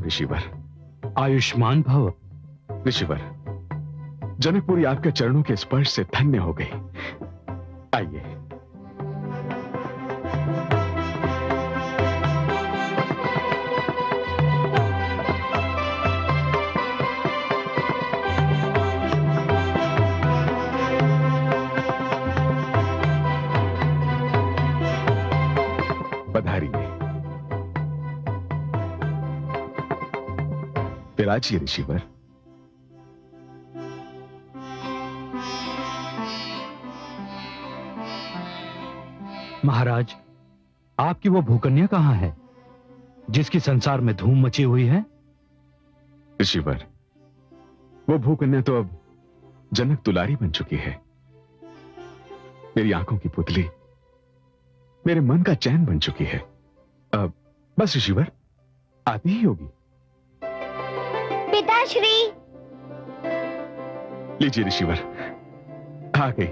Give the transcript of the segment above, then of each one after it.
प्रणाम ऋषिवर। आयुष्मान भव। ऋषिवर, जनकपुरी आपके चरणों के स्पर्श से धन्य हो गई। आइए। पधारिए। विराजिए ऋषिवर। महाराज, आपकी वो भूकन्या कहां है जिसकी संसार में धूम मची हुई है? ऋषिवर, वो भूकन्या तो अब जनक दुलारी बन चुकी है। मेरी आंखों की पुतली मेरे मन का चैन बन चुकी है। अब बस ऋषिवर, आती ही होगी। पिताश्री। लीजिए ऋषिवर, आ गई।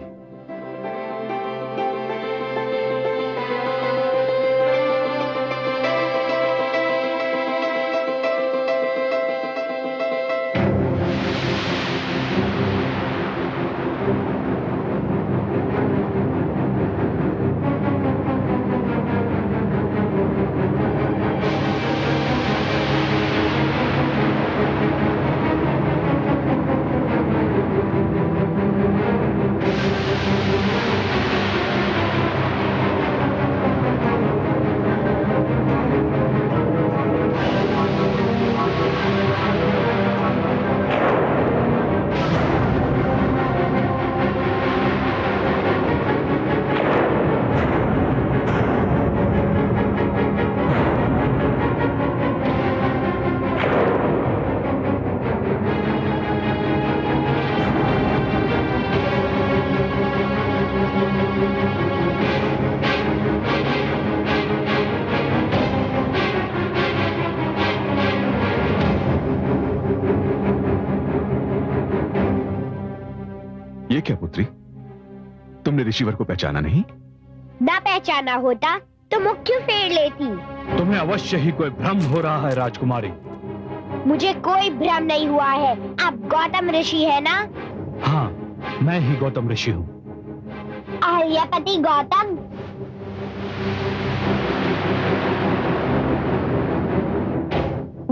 ये क्या पुत्री, तुमने ऋषिवर को पहचाना नहीं? ना पहचाना होता तो मुख क्यों फेर लेती? तुम्हें अवश्य ही कोई भ्रम हो रहा है राजकुमारी। मुझे कोई भ्रम नहीं हुआ है। आप गौतम ऋषि है ना? हाँ, मैं ही गौतम ऋषि हूँ। अहल्यापति गौतम।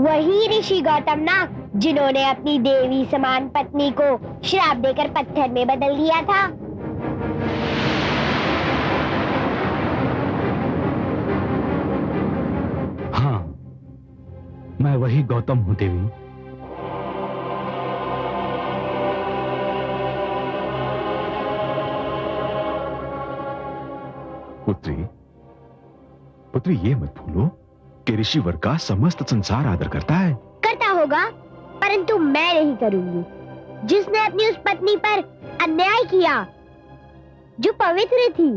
वही ऋषि गौतम ना, जिन्होंने अपनी देवी समान पत्नी को श्राप देकर पत्थर में बदल दिया था। हाँ, मैं वही गौतम हूँ देवी। पुत्री, पुत्री ये मत भूलो कि ऋषिवर का समस्त संसार आदर करता है। करता होगा, परंतु मैं नहीं करूंगी। जिसने अपनी उस पत्नी पर अन्याय किया, जो पवित्र थी,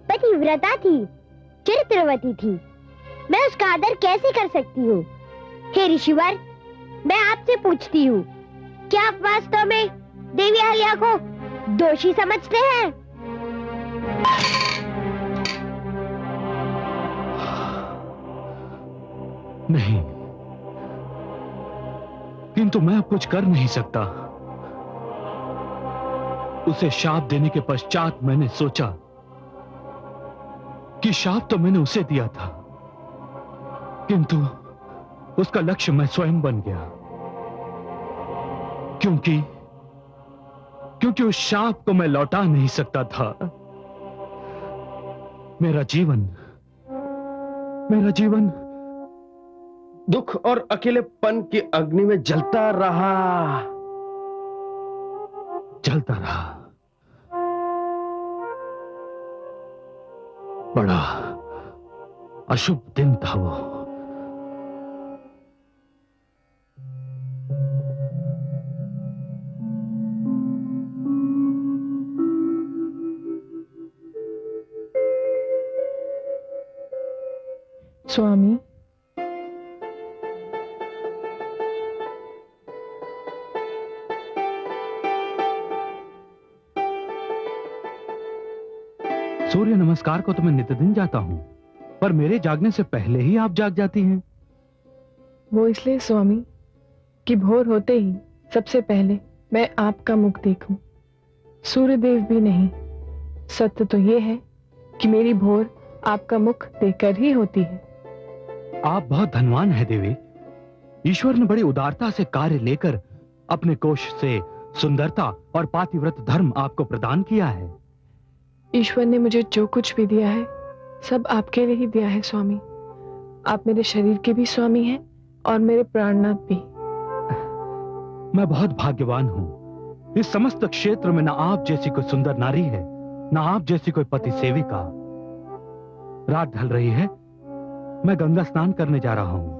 पतिव्रता थी, चरित्रवती थी, मैं उसका आदर कैसे कर सकती हूँ? हे ऋषिवर, मैं आपसे पूछती हूँ, क्या आप वास्तव में देवी अहल्या को दोषी समझते हैं? नहीं, किंतु मैं अब कुछ कर नहीं सकता। उसे शाप देने के पश्चात मैंने सोचा कि शाप तो मैंने उसे दिया था, किंतु उसका लक्ष्य मैं स्वयं बन गया, क्योंकि उस शाप को मैं लौटा नहीं सकता था। मेरा जीवन दुख और अकेलेपन की अग्नि में जलता रहा। बड़ा अशुभ दिन था वो। स्वामी, सूर्य नमस्कार को तो मैं नित्य दिन जाता हूं, पर मेरे जागने से पहले ही आप जाग जाती हैं। वो इसलिए स्वामी कि भोर होते ही सबसे पहले मैं आपका मुख देखूं, सूर्यदेव भी नहीं। सत्य तो ये है कि मेरी भोर आपका मुख देखकर ही होती है। आप बहुत धनवान हैं देवी। ईश्वर ने बड़ी उदारता से कार्य लेकर अपने कोष से सुंदरता और पातिव्रत धर्म आपको प्रदान किया है। ईश्वर ने मुझे जो कुछ भी दिया है सब आपके लिए ही दिया है स्वामी। आप मेरे शरीर के भी स्वामी हैं और मेरे प्राणनाथ भी। मैं बहुत भाग्यवान हूं। इस समस्त क्षेत्र में ना आप जैसी कोई सुंदर नारी है, ना आप जैसी कोई पति सेविका। रात ढल रही है, मैं गंगा स्नान करने जा रहा हूं।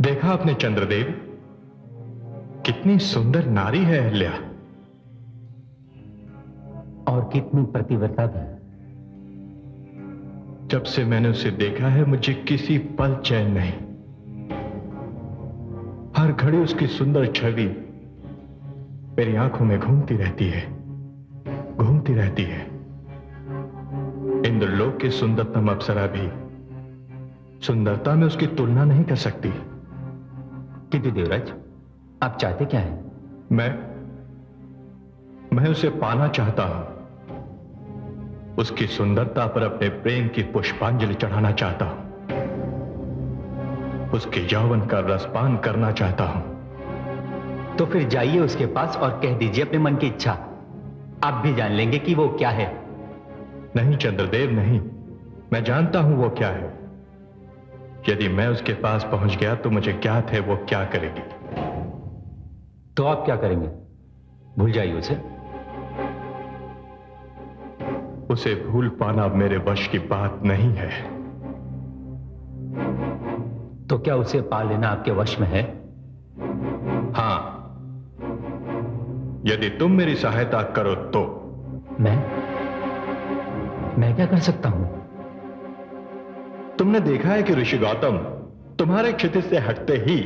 देखा आपने चंद्रदेव, कितनी सुंदर नारी है अहल्या, और कितनी प्रतिव्रता भी। जब से मैंने उसे देखा है मुझे किसी पल चैन नहीं। हर घड़ी उसकी सुंदर छवि मेरी आंखों में घूमती रहती है, घूमती रहती है। इंद्रलोक की सुंदरतम अप्सरा भी सुंदरता में उसकी तुलना नहीं कर सकती। किंतु देवराज, आप चाहते क्या हैं? मैं उसे पाना चाहता हूं। उसकी सुंदरता पर अपने प्रेम की पुष्पांजलि चढ़ाना चाहता हूं। उसके यौवन का रसपान करना चाहता हूं। तो फिर जाइए उसके पास और कह दीजिए अपने मन की इच्छा। आप भी जान लेंगे कि वो क्या है। नहीं चंद्रदेव, नहीं। मैं जानता हूं वो क्या है। यदि मैं उसके पास पहुंच गया तो मुझे ज्ञात है वो क्या करेगी। तो आप क्या करेंगे? भूल जाइए उसे। उसे भूल पाना मेरे वश की बात नहीं है। तो क्या उसे पा लेना आपके वश में है? हां, यदि तुम मेरी सहायता करो तो। मैं क्या कर सकता हूं? तुमने देखा है कि ऋषि गौतम तुम्हारे क्षितिज से हटते ही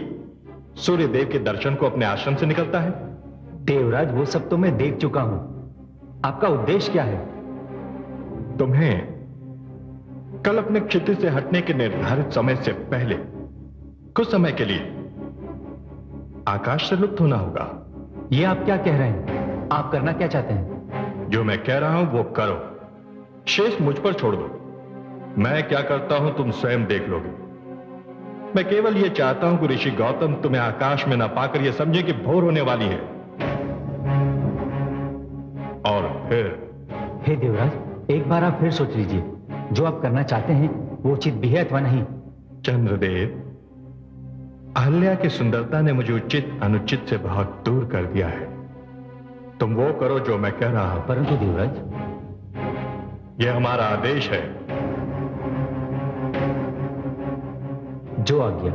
सूर्यदेव के दर्शन को अपने आश्रम से निकलता है। देवराज, वो सब तो मैं देख चुका हूं। आपका उद्देश्य क्या है? तुम्हें कल अपने क्षितिज से हटने के निर्धारित समय से पहले कुछ समय के लिए आकाश से लुप्त होना होगा। यह आप क्या कह रहे हैं? आप करना क्या चाहते हैं? जो मैं कह रहा हूं वो करो, शेष मुझ पर छोड़ दो। मैं क्या करता हूं तुम स्वयं देख लोगे। मैं केवल यह चाहता हूं कि ऋषि गौतम तुम्हें आकाश में न पाकर यह समझे कि भोर होने वाली है। और फिर हे देवराज, एक बार आप फिर सोच लीजिए। जो आप करना चाहते हैं वो उचित भी है अथवा नहीं। चंद्रदेव, अहल्या की सुंदरता ने मुझे उचित अनुचित से बहुत दूर कर दिया है। तुम वो करो जो मैं कह रहा हूं। परंतु देवराज, यह हमारा आदेश है। जो आज्ञा।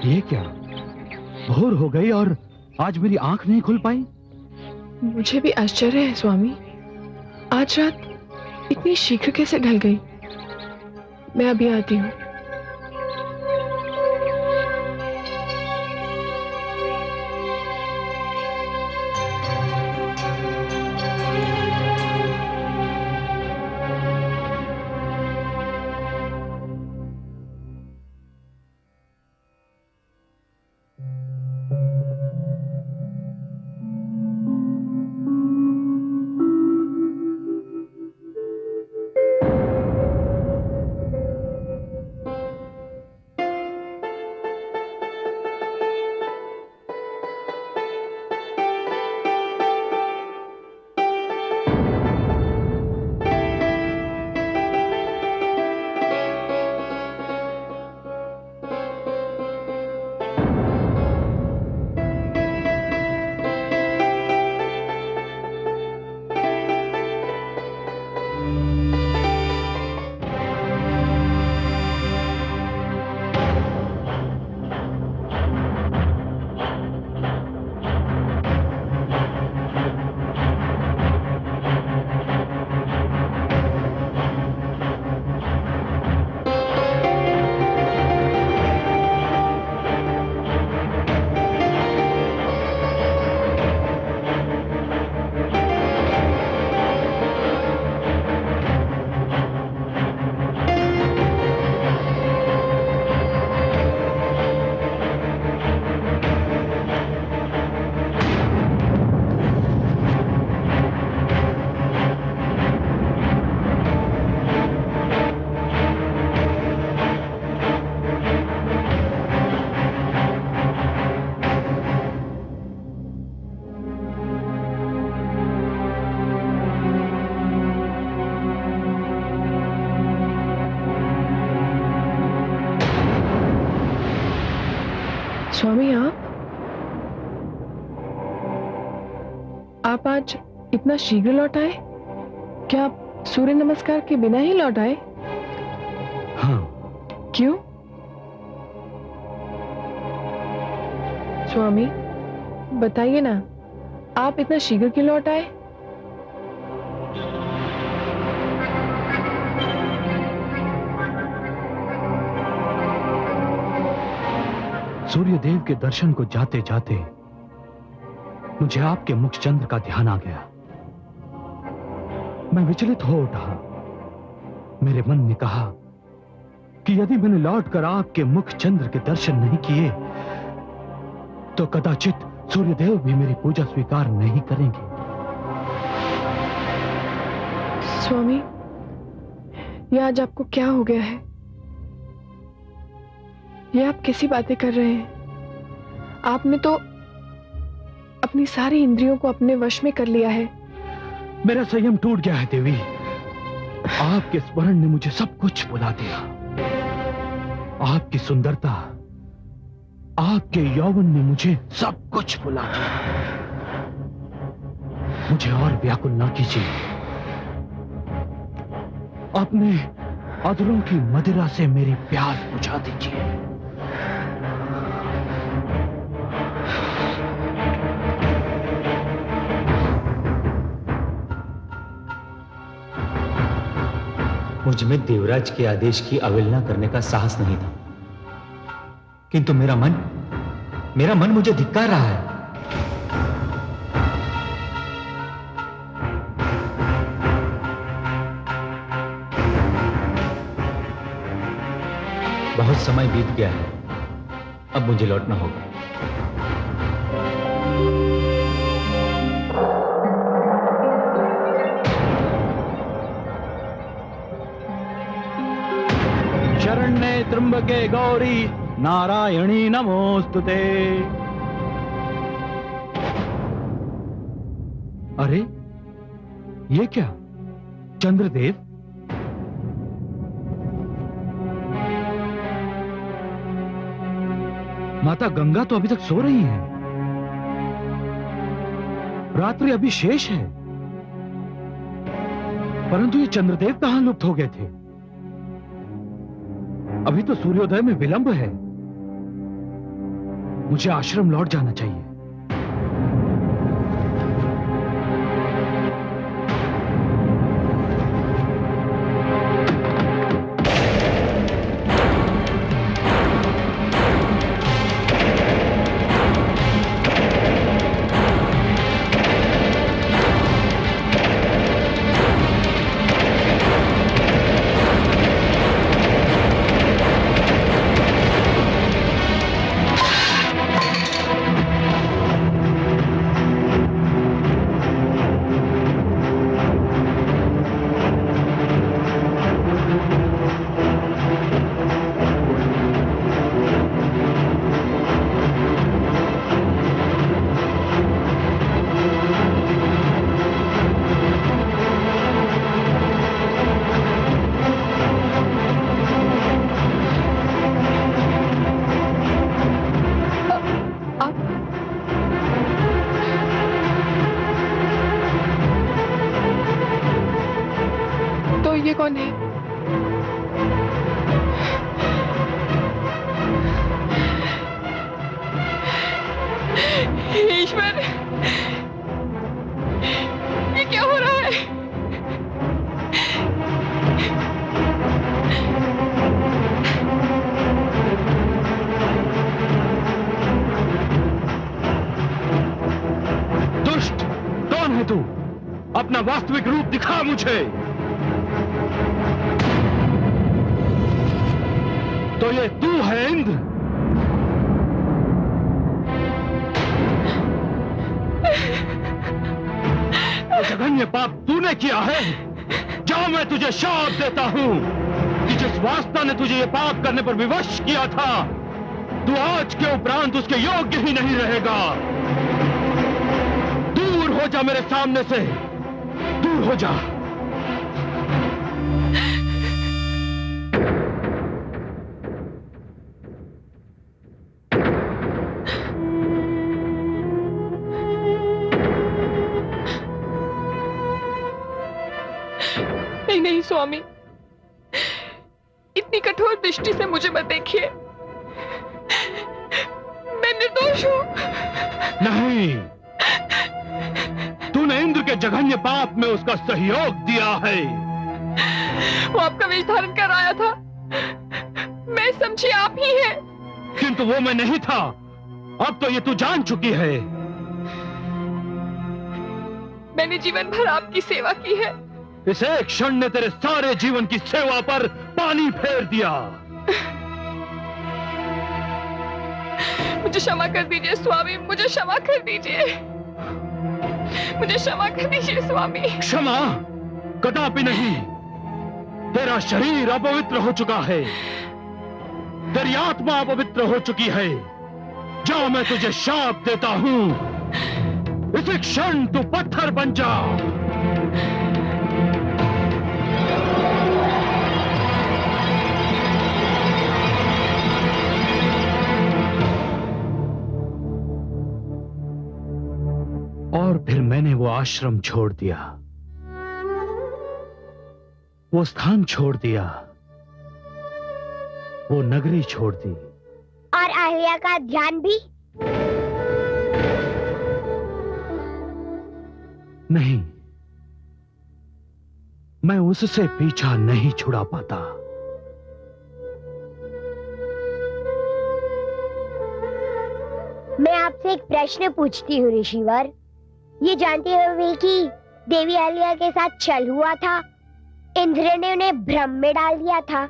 ये क्या? भोर हो गई और आज मेरी आंख नहीं खुल पाई। मुझे भी आश्चर्य है स्वामी, आज रात इतनी शीघ्र कैसे ढल गई। मैं अभी आती हूँ। स्वामी, आप आज इतना शीघ्र लौट आए? क्या आप सूर्य नमस्कार के बिना ही लौट आए? हाँ। क्यों? स्वामी बताइए ना, आप इतना शीघ्र क्यों लौट आए? सूर्यदेव के दर्शन को जाते जाते मुझे आपके मुखचंद्र का ध्यान आ गया। मैं विचलित हो उठा। मेरे मन ने कहा कि यदि मैंने लौटकर आपके मुखचंद्र के दर्शन नहीं किए तो कदाचित सूर्यदेव भी मेरी पूजा स्वीकार नहीं करेंगे। स्वामी, यह आज आपको क्या हो गया है? ये आप कैसी बातें कर रहे हैं? आपने तो अपनी सारी इंद्रियों को अपने वश में कर लिया है। मेरा संयम टूट गया है देवी। आपके स्मरण ने मुझे सब कुछ भुला दिया। आपकी सुंदरता, आपके यौवन ने मुझे सब कुछ भुला दिया। मुझे और व्याकुल ना कीजिए। अपने अधरों की मदिरा से मेरी प्यास बुझा दीजिए। मुझ में देवराज के आदेश की अवहेलना करने का साहस नहीं था, किंतु मेरा मन मुझे धिक्कार रहा है। बहुत समय बीत गया है, अब मुझे लौटना होगा। शरण्ये त्र्यंबके गौरी नारायणी नमोस्तुते। अरे ये क्या? चंद्रदेव? माता गंगा तो अभी तक सो रही है। रात्रि अभी शेष है, परंतु ये चंद्रदेव कहां लुप्त हो गए थे? अभी तो सूर्योदय में विलंब है। मुझे आश्रम लौट जाना चाहिए। ये कौन है? ईश्वर, ये क्या हो रहा है? दुष्ट, कौन है तू? अपना वास्तविक रूप दिखा मुझे। तो ये तू है इंद्र? जघन्य पाप तूने किया है। जाओ, मैं तुझे शाप देता हूं कि जिस वास्ता ने तुझे ये पाप करने पर विवश किया था, तू आज के उपरांत उसके योग्य ही नहीं रहेगा। दूर हो जा मेरे सामने से, दूर हो जा। नहीं स्वामी, इतनी कठोर दृष्टि से मुझे मत देखिए। मैं निर्दोष हूं। नहीं, तूने इंद्र के जघन्य पाप में उसका सहयोग दिया है। वो आपका वेश धारण कर आया था, मैं समझी आप ही हैं। किंतु वो मैं नहीं था। अब तो ये तू जान चुकी है। मैंने जीवन भर आपकी सेवा की है। इस एक क्षण ने तेरे सारे जीवन की सेवा पर पानी फेर दिया। मुझे क्षमा कर दीजिए स्वामी, मुझे क्षमा कर दीजिए, मुझे क्षमा कर दीजिए स्वामी। क्षमा कदापि नहीं। तेरा शरीर अपवित्र हो चुका है, तेरी आत्मा अपवित्र हो चुकी है। जाओ, मैं तुझे शाप देता हूं। इसी क्षण तू पत्थर बन जा। और फिर मैंने वो आश्रम छोड़ दिया, वो स्थान छोड़ दिया, वो नगरी छोड़ दी। और अहिल्या का ध्यान भी? नहीं, मैं उससे पीछा नहीं छुड़ा पाता। मैं आपसे एक प्रश्न पूछती हूँ ऋषिवर। ये जानते हुए कि देवी अहिल्या के साथ छल हुआ था, इंद्र ने उन्हें भ्रम में डाल दिया था,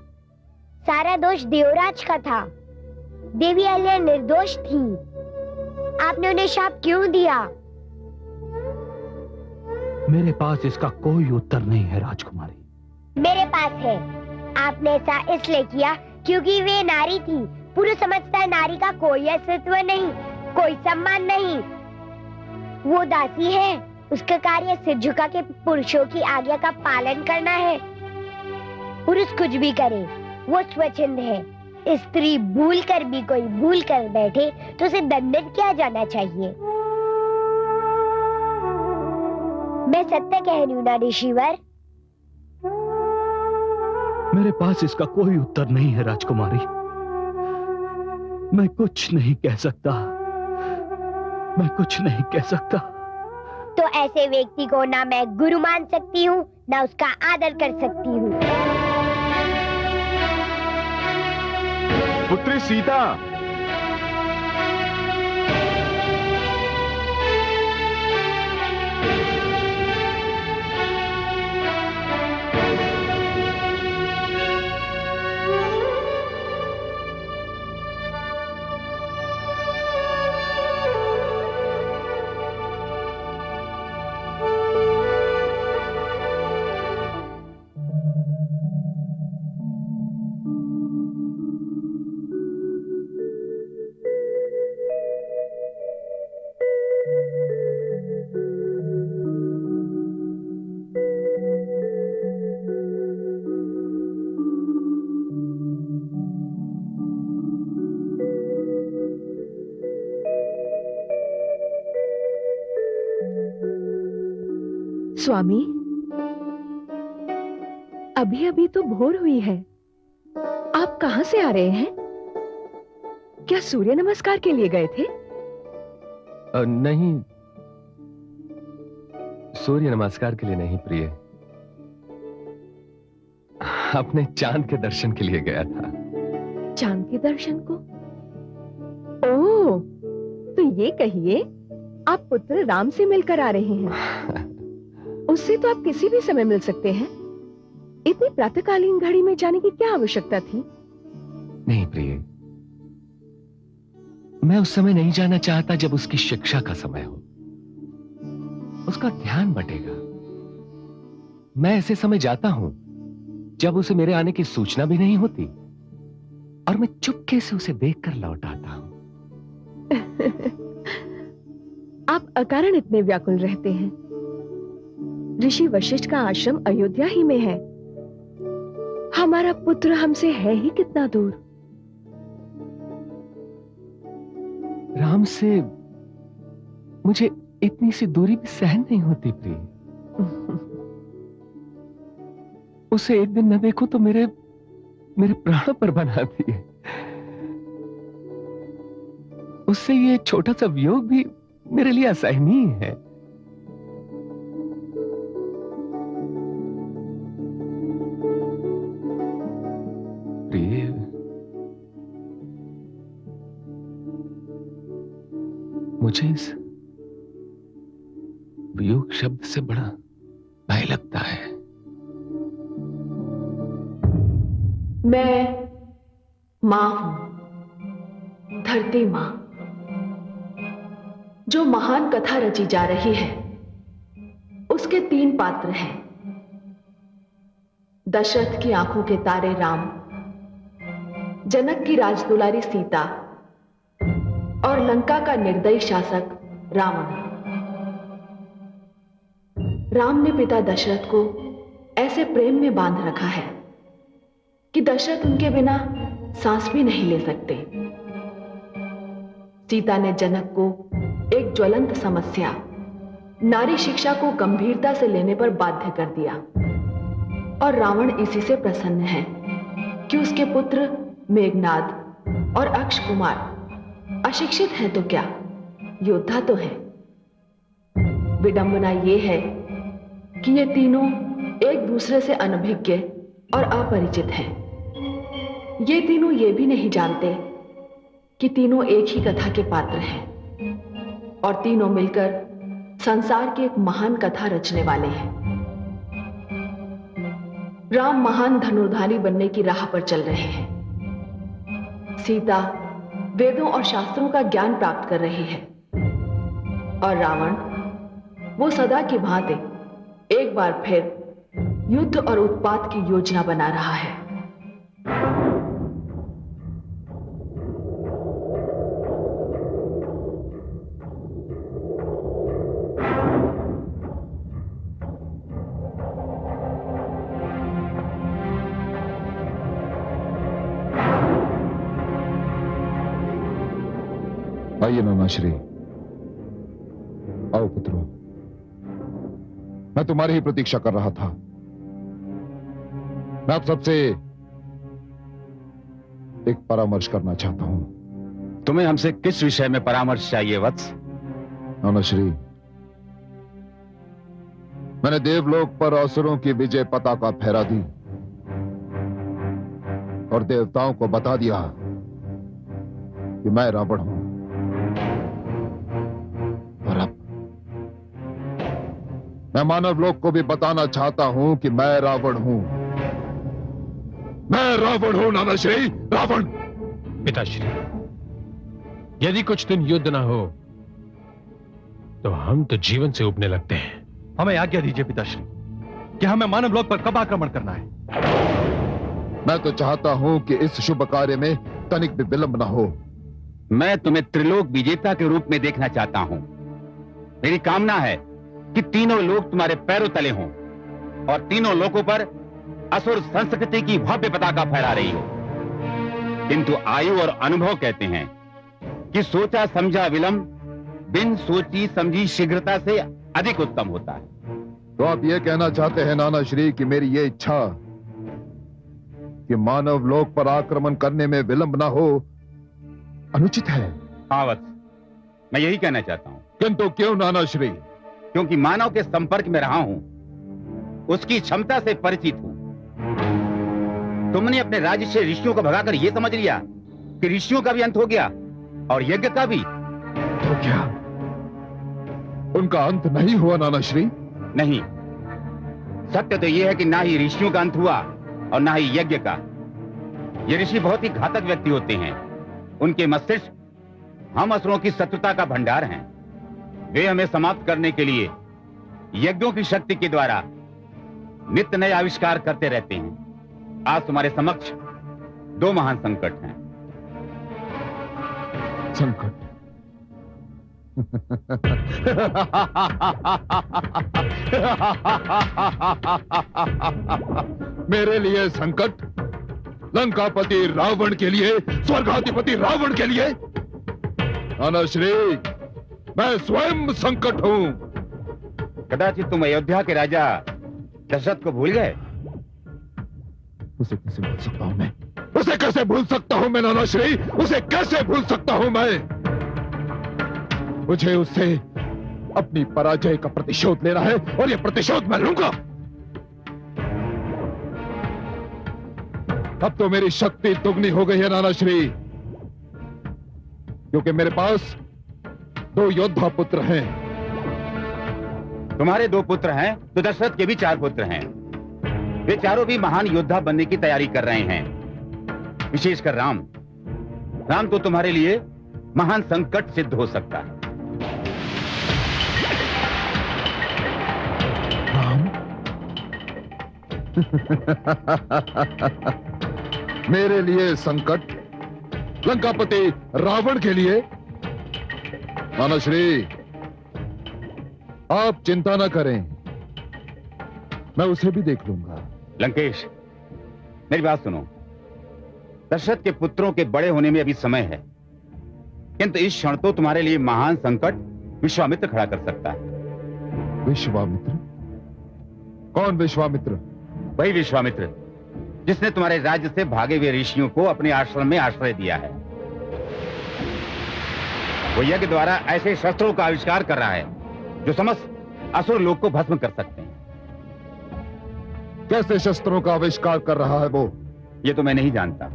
सारा दोष देवराज का था, देवी अहिल्या निर्दोष थी, आपने उन्हें शाप क्यों दिया? मेरे पास इसका कोई उत्तर नहीं है राजकुमारी। मेरे पास है। आपने ऐसा इसलिए किया क्योंकि वे नारी थी। पुरुष समझता है नारी का कोई अस्तित्व नहीं, कोई सम्मान नहीं, वो दासी है। उसका कार्य सिर झुका के पुरुषों की आज्ञा का पालन करना है। पुरुष कुछ भी करे, वो स्वच्छंद है। स्त्री भूल कर भी कोई भूल कर बैठे तो उसे दंडित किया जाना चाहिए। मैं सत्य कह रही हूँ ना ऋषिवर? मेरे पास इसका कोई उत्तर नहीं है राजकुमारी। मैं कुछ नहीं कह सकता। मैं कुछ नहीं कह सकता। तो ऐसे व्यक्ति को ना मैं गुरु मान सकती हूँ, ना उसका आदर कर सकती हूँ। पुत्री सीता, स्वामी, अभी अभी तो भोर हुई है। आप कहां से आ रहे हैं? क्या सूर्य नमस्कार के लिए गए थे? नहीं, सूर्य नमस्कार के लिए नहीं प्रिय, अपने चांद के दर्शन के लिए गया था। चांद के दर्शन को? ओह, तो ये कहिए आप पुत्र राम से मिलकर आ रहे हैं। उससे तो आप किसी भी समय मिल सकते हैं। इतनी प्रातःकालीन घड़ी में जाने की क्या आवश्यकता थी? नहीं प्रिय, मैं उस समय नहीं जाना चाहता जब उसकी शिक्षा का समय हो। उसका ध्यान बटेगा। मैं ऐसे समय जाता हूं जब उसे मेरे आने की सूचना भी नहीं होती, और मैं चुपके से उसे देखकर लौट आता हूं। आप अकारण इतने व्याकुल रहते हैं। ऋषि वशिष्ठ का आश्रम अयोध्या ही में है। हमारा पुत्र हमसे है ही कितना दूर। राम से मुझे इतनी सी दूरी भी सहन नहीं होती प्रिय। उसे एक दिन न देखो तो मेरे प्राण पर बनाती है। उससे ये छोटा सा वियोग भी मेरे लिए असहनीय है। प्रिय, मुझे इस वियोग शब्द से बड़ा भय लगता है। मैं मां हूं, धरती मां, जो महान कथा रची जा रही है उसके 3 पात्र हैं। दशरथ की आंखों के तारे राम, जनक की राजदुलारी सीता और लंका का निर्दयी शासक रावण। राम ने पिता दशरथ को ऐसे प्रेम में बांध रखा है कि दशरथ उनके बिना सांस भी नहीं ले सकते। सीता ने जनक को एक ज्वलंत समस्या, नारी शिक्षा को गंभीरता से लेने पर बाध्य कर दिया, और रावण इसी से प्रसन्न है कि उसके पुत्र मेघनाद और अक्ष कुमार अशिक्षित हैं तो क्या, योद्धा तो है। विडंबना यह है कि ये तीनों एक दूसरे से अनभिज्ञ और अपरिचित हैं। ये तीनों ये भी नहीं जानते कि तीनों एक ही कथा के पात्र हैं, और तीनों मिलकर संसार की एक महान कथा रचने वाले हैं। राम महान धनुर्धारी बनने की राह पर चल रहे हैं। सीता वेदों और शास्त्रों का ज्ञान प्राप्त कर रही है, और रावण वो सदा की भांति एक बार फिर युद्ध और उत्पात की योजना बना रहा है। आइए मामाश्री, आओ पुत्रों। मैं तुम्हारी ही प्रतीक्षा कर रहा था। मैं आप सबसे एक परामर्श करना चाहता हूं। तुम्हें हमसे किस विषय में परामर्श चाहिए वत्स? नानाश्री, मैंने देवलोक पर असुरों की विजय पताका फहरा दी और देवताओं को बता दिया कि मैं रावण हूं। और अब मैं मानव लोक को भी बताना चाहता हूं कि मैं रावण हूं। मैं रावण हूं नानाश्री, रावण। पिताश्री, यदि कुछ दिन युद्ध ना हो तो हम तो जीवन से उबने लगते हैं। हमें आज्ञा दीजिए पिताश्री कि हमें मानव लोक पर कब आक्रमण करना है। मैं तो चाहता हूं कि इस शुभ कार्य में तनिक भी विलंब ना हो। मैं तुम्हें त्रिलोक विजेता के रूप में देखना चाहता हूं। मेरी कामना है कि तीनों लोक तुम्हारे पैरों तले हों और तीनों लोकों पर असुर संस्कृति की भव्य पताका फहरा रही हो। किंतु आयु और अनुभव कहते हैं कि सोचा समझा विलंब बिन सोची समझी शीघ्रता से अधिक उत्तम होता है। तो आप ये कहना चाहते हैं नानाश्री कि मेरी ये इच्छा कि मानव लोक पर आक्रमण करने में विलंब ना हो अनुचित है? हाँ वत्स, मैं यही कहना चाहता हूं। किंतु क्यों नानाश्री? क्योंकि मानव के संपर्क में रहा हूं, उसकी क्षमता से परिचित हूं। तुमने अपने राज्य से ऋषियों को भगाकर यह समझ लिया कि ऋषियों का भी अंत हो गया और यज्ञ का भी। तो क्या उनका अंत नहीं हुआ नानाश्री? नहीं, सत्य तो यह है कि ना ही ऋषियों का अंत हुआ और ना ही यज्ञ का। ये ऋषि बहुत ही घातक व्यक्ति होते हैं। उनके मस्तिष्क हम असुरों की शत्रुता का भंडार हैं। वे हमें समाप्त करने के लिए यज्ञों की शक्ति के द्वारा नित्य नए आविष्कार करते रहते हैं। आज तुम्हारे समक्ष दो महान संकट हैं। संकट? मेरे लिए संकट? लंकापति रावण के लिए, स्वर्गाधिपति रावण के लिए? नानाश्री, मैं स्वयं संकट हूं। कदाचित तुम अयोध्या के राजा दशरथ को भूल गए। उसे कैसे भूल सकता हूं मैं? उसे कैसे भूल सकता हूं मैं नानाश्री? उसे कैसे भूल सकता हूं मैं? मुझे उससे अपनी पराजय का प्रतिशोध लेना है और यह प्रतिशोध मैं लूंगा। अब तो मेरी शक्ति दुगनी हो गई है नानाश्री, क्योंकि मेरे पास दो योद्धा पुत्र हैं। तुम्हारे दो पुत्र हैं तो दशरथ के भी चार पुत्र हैं। वे चारों भी महान योद्धा बनने की तैयारी कर रहे हैं। विशेषकर राम। राम तो तुम्हारे लिए महान संकट सिद्ध हो सकता है। राम? मेरे लिए संकट? लंकापति रावण के लिए? नानाश्री, आप चिंता न करें, मैं उसे भी देख लूंगा। लंकेश, मेरी बात सुनो। दशरथ के पुत्रों के बड़े होने में अभी समय है, किंतु इस क्षण तो तुम्हारे लिए महान संकट विश्वामित्र खड़ा कर सकता है। विश्वामित्र? कौन विश्वामित्र? वही विश्वामित्र जिसने तुम्हारे राज्य से भागे हुए ऋषियों को अपने आश्रम में आश्रय दिया है। वो यज्ञ द्वारा ऐसे शस्त्रों का आविष्कार कर रहा है जो समस्त असुर लोक को भस्म कर सकते हैं। कैसे शस्त्रों का आविष्कार कर रहा है वो? ये तो मैं नहीं जानता,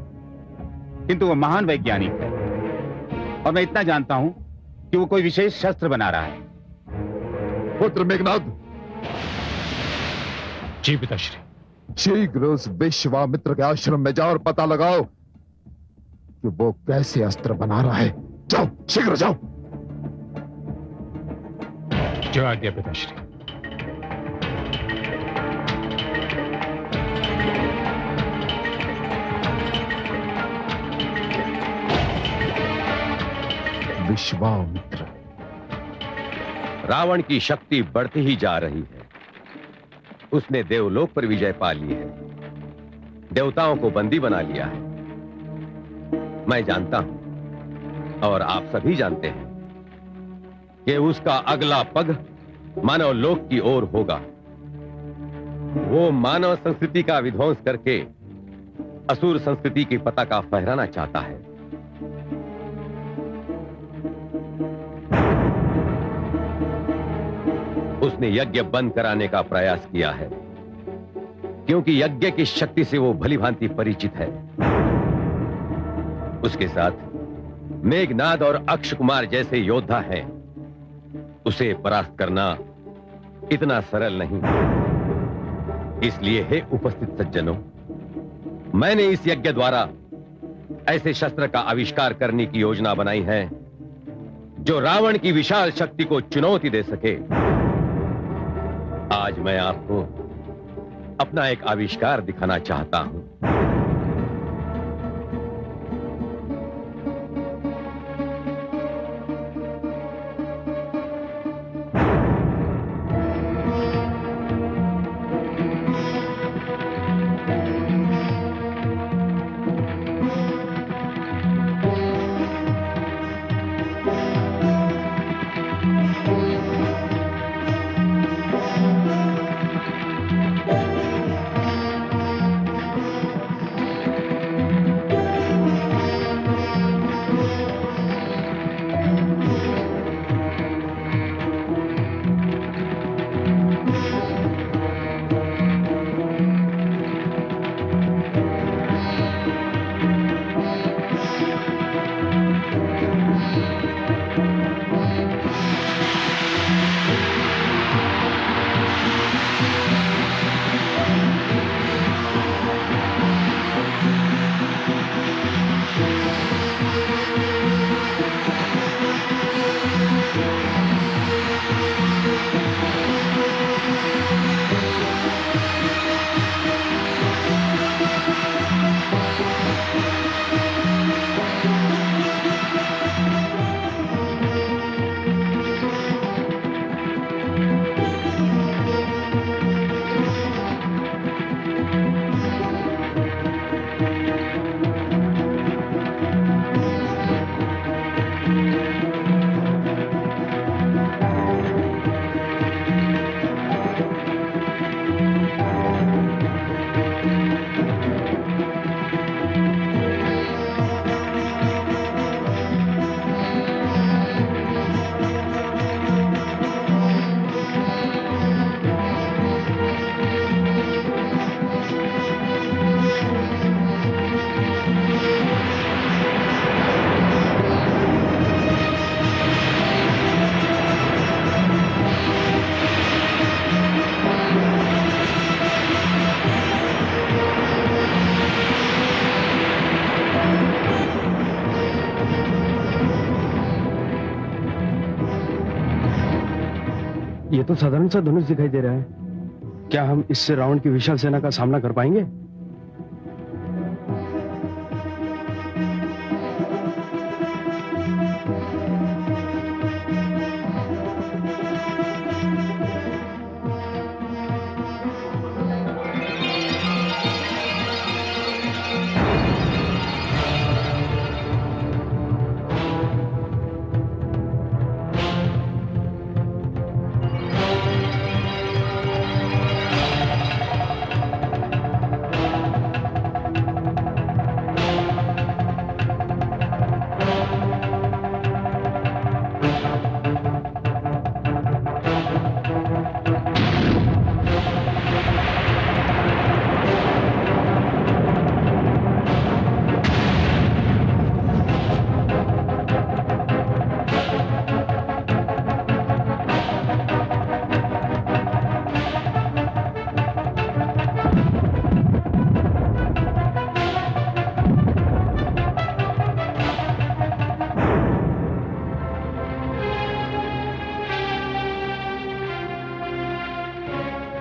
किंतु वो महान वैज्ञानिक है और मैं इतना जानता हूं कि वो कोई विशेष शस्त्र बना रहा है। पुत्र मेघनाद। जी पिताश्री। शीघ्र उस विश्वामित्र के आश्रम में जाओ और पता लगाओ कि वो कैसे अस्त्र बना रहा है। जाओ, शीघ्र जाओ। जो आज्ञा पिताश्री। विश्वामित्र। रावण की शक्ति बढ़ती ही जा रही है। उसने देवलोक पर विजय पा ली है, देवताओं को बंदी बना लिया है। मैं जानता हूं और आप सभी जानते हैं कि उसका अगला पग मानव लोक की ओर होगा। वो मानव संस्कृति का विध्वंस करके असुर संस्कृति की पताका फहराना चाहता है। उसने यज्ञ बंद कराने का प्रयास किया है, क्योंकि यज्ञ की शक्ति से वो भली भांति परिचित है। उसके साथ मेघनाद और अक्ष कुमार जैसे योद्धा हैं। उसे परास्त करना इतना सरल नहीं। इसलिए हे उपस्थित सज्जनों, मैंने इस यज्ञ द्वारा ऐसे शस्त्र का आविष्कार करने की योजना बनाई है जो रावण की विशाल शक्ति को चुनौती दे सके। आज मैं आपको अपना एक आविष्कार दिखाना चाहता हूं। ये तो साधारण सा धनुष दिखाई दे रहा है। क्या हम इससे रावण की विशाल सेना का सामना कर पाएंगे?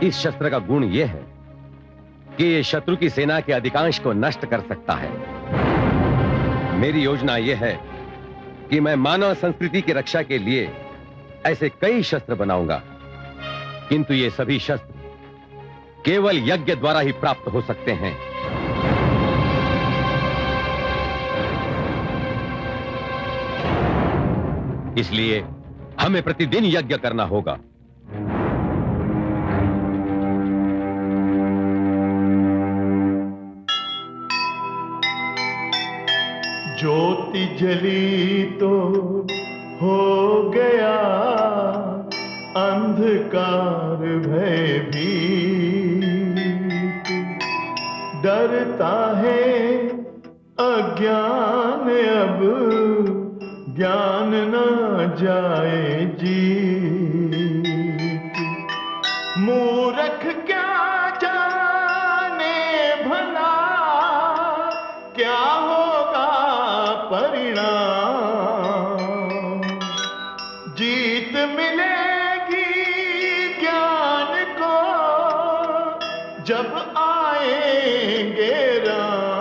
इस शस्त्र का गुण यह है कि यह शत्रु की सेना के अधिकांश को नष्ट कर सकता है। मेरी योजना यह है कि मैं मानव संस्कृति की रक्षा के लिए ऐसे कई शस्त्र बनाऊंगा, किंतु ये सभी शस्त्र केवल यज्ञ द्वारा ही प्राप्त हो सकते हैं। इसलिए हमें प्रतिदिन यज्ञ करना होगा। ज्योति जली तो हो गया अंधकार भयभीत, डरता है अज्ञान अब ज्ञान न जाए जीत। मूर्ख क्या जाने भला क्या होगा परिणाम, जीत मिलेगी ज्ञान को जब आएंगे राम,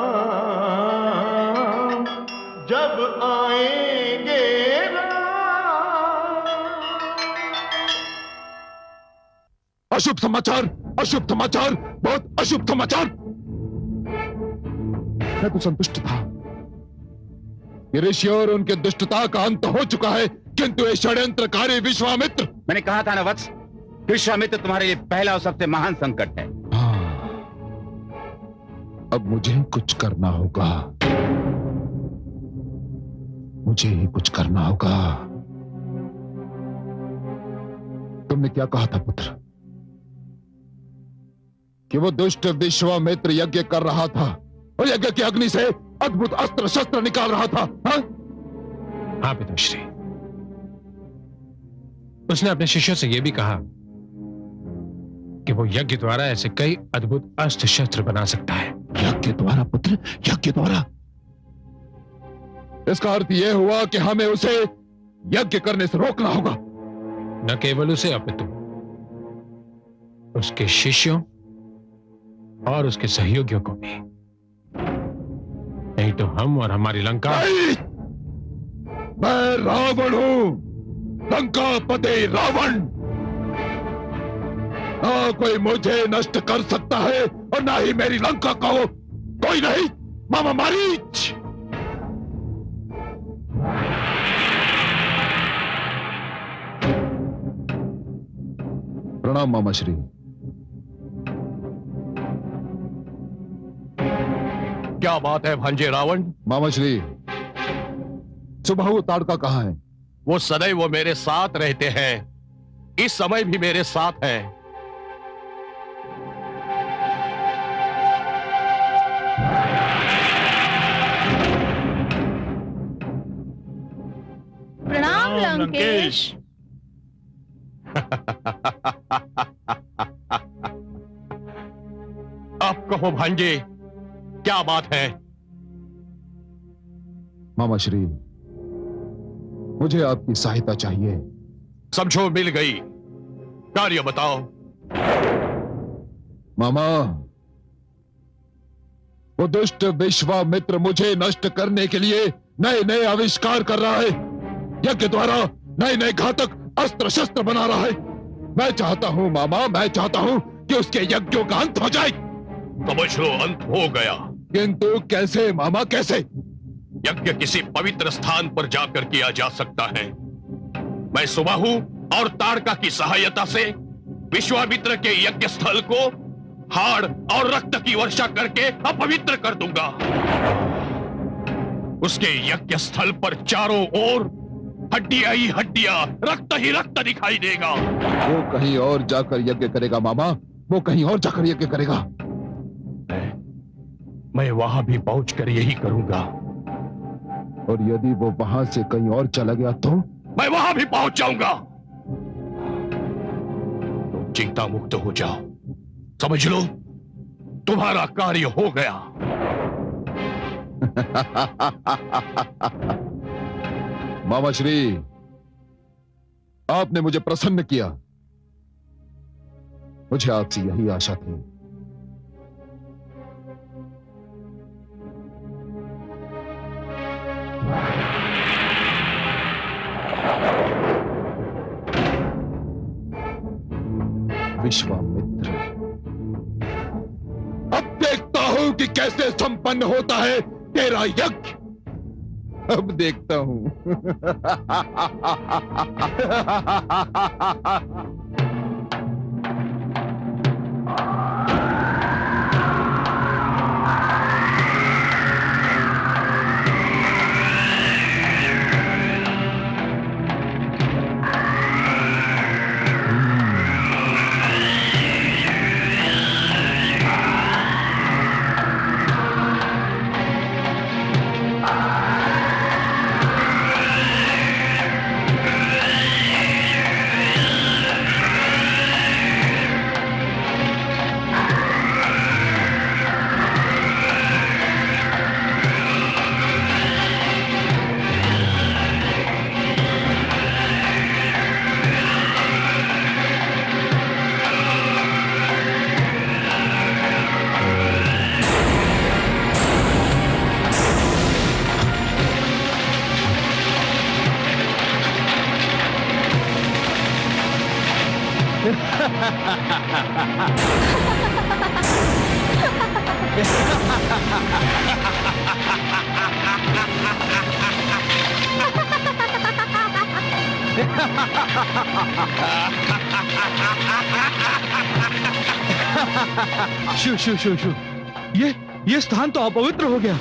जब आएंगे राम। अशुभ समाचार, अशुभ समाचार, बहुत अशुभ समाचार। मैं तो संतुष्ट था कि ऋषि और उनके दुष्टता का अंत हो चुका है, किंतु ये षड्यंत्रकारी विश्वामित्र। मैंने कहा था ना वत्स, विश्वामित्र तुम्हारे लिए पहला और सबसे महान संकट है। अब मुझे कुछ करना होगा, मुझे ही कुछ करना होगा। तुमने क्या कहा था पुत्र, कि वो दुष्ट विश्वामित्र यज्ञ कर रहा था और यज्ञ की अग्नि से अद्भुत अस्त्र शस्त्र निकाल रहा था? हाँ पिताश्री, उसने अपने शिष्यों से यह भी कहा कि वो यज्ञ द्वारा ऐसे कई अद्भुत अस्त्र शस्त्र बना सकता है। यज्ञ द्वारा पुत्र, यज्ञ द्वारा? इसका अर्थ यह हुआ कि हमें उसे यज्ञ करने से रोकना होगा। न केवल उसे अपितु उसके शिष्यों और उसके सहयोगियों को भी, नहीं तो हम और हमारी लंका। मैं रावण हूं, लंकापति रावण। ना कोई मुझे नष्ट कर सकता है और ना ही मेरी लंका को। कोई नहीं, मामा मारीच। प्रणाम मामा श्री। क्या बात है भांजे रावण? मामा श्री, सुबाहु ताड़का कहां है? वो सदैव वो मेरे साथ रहते हैं, इस समय भी मेरे साथ है। प्रणाम लंकेश। अब कहो भांजे, क्या बात है? मामा श्री, मुझे आपकी सहायता चाहिए। समझो मिल गई, कार्य बताओ। मामा, वो दुष्ट विश्वामित्र मुझे नष्ट करने के लिए नए नए आविष्कार कर रहा है, यज्ञ द्वारा नए नए घातक अस्त्र शस्त्र बना रहा है। मैं चाहता हूं मामा, मैं चाहता हूं कि उसके यज्ञों का अंत हो जाए। समझ लो, अंत हो गया। किंतु कैसे मामा, कैसे? यज्ञ किसी पवित्र स्थान पर जाकर किया जा सकता है। मैं सुबाहु और ताड़का की सहायता से विश्वामित्र के यज्ञ स्थल को हाड़ और रक्त की वर्षा करके अपवित्र कर दूंगा। उसके यज्ञ स्थल पर चारों ओर हड्डियां ही हड्डियां, रक्त ही रक्त दिखाई देगा। वो कहीं और जाकर यज्ञ करेगा मामा, वो कहीं और जाकर यज्ञ करेगा। मैं वहां भी पहुंचकर यही करूंगा। और यदि वो वहां से कहीं और चला गया तो? मैं वहां भी पहुंच जाऊंगा। तुम चिंता मुक्त हो जाओ, समझ लो तुम्हारा कार्य हो गया। मामा श्री, आपने मुझे प्रसन्न किया। मुझे आपसे यही आशा थी। विश्वामित्र, अब देखता हूं कि कैसे संपन्न होता है तेरा यज्ञ। अब देखता हूं। शू शू शू शू, ये स्थान तो अपवित्र हो गया।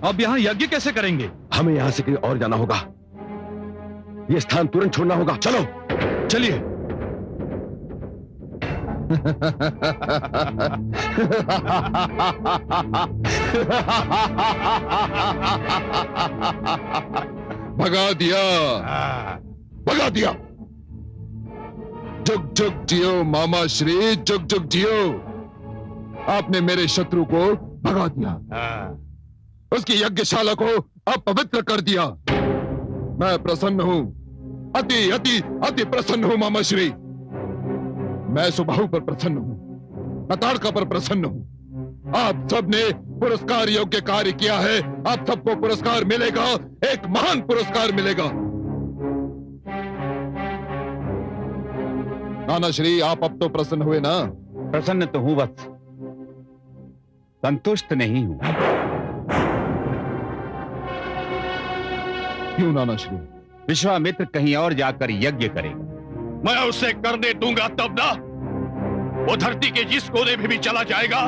अब यहाँ यज्ञ कैसे करेंगे? हमें यहाँ से कहीं और जाना होगा। ये स्थान तुरंत छोड़ना होगा। चलो चलिए। भगा दिया, भगा दिया। जुग जुग जियो मामा श्री, जुग जुग जियो। आपने मेरे शत्रु को भगा दिया, उसकी यज्ञशाला को अपवित्र कर दिया। मैं प्रसन्न हूं, अति अति अति प्रसन्न हूं मामा श्री। मैं सुबाहु पर प्रसन्न हूं, मैं ताड़का पर प्रसन्न हूं। आप सबने पुरस्कार योग्य कार्य किया है। आप सबको पुरस्कार मिलेगा, एक महान पुरस्कार मिलेगा। नाना श्री, आप अब तो प्रसन्न हुए ना? प्रसन्न तो हूं वत्स, संतुष्ट नहीं हूं। क्यों नाना श्री? विश्वामित्र कहीं और जाकर यज्ञ करेगा। मैं उसे करने दूंगा तब ना। वो धरती के जिस कोने में भी चला जाएगा,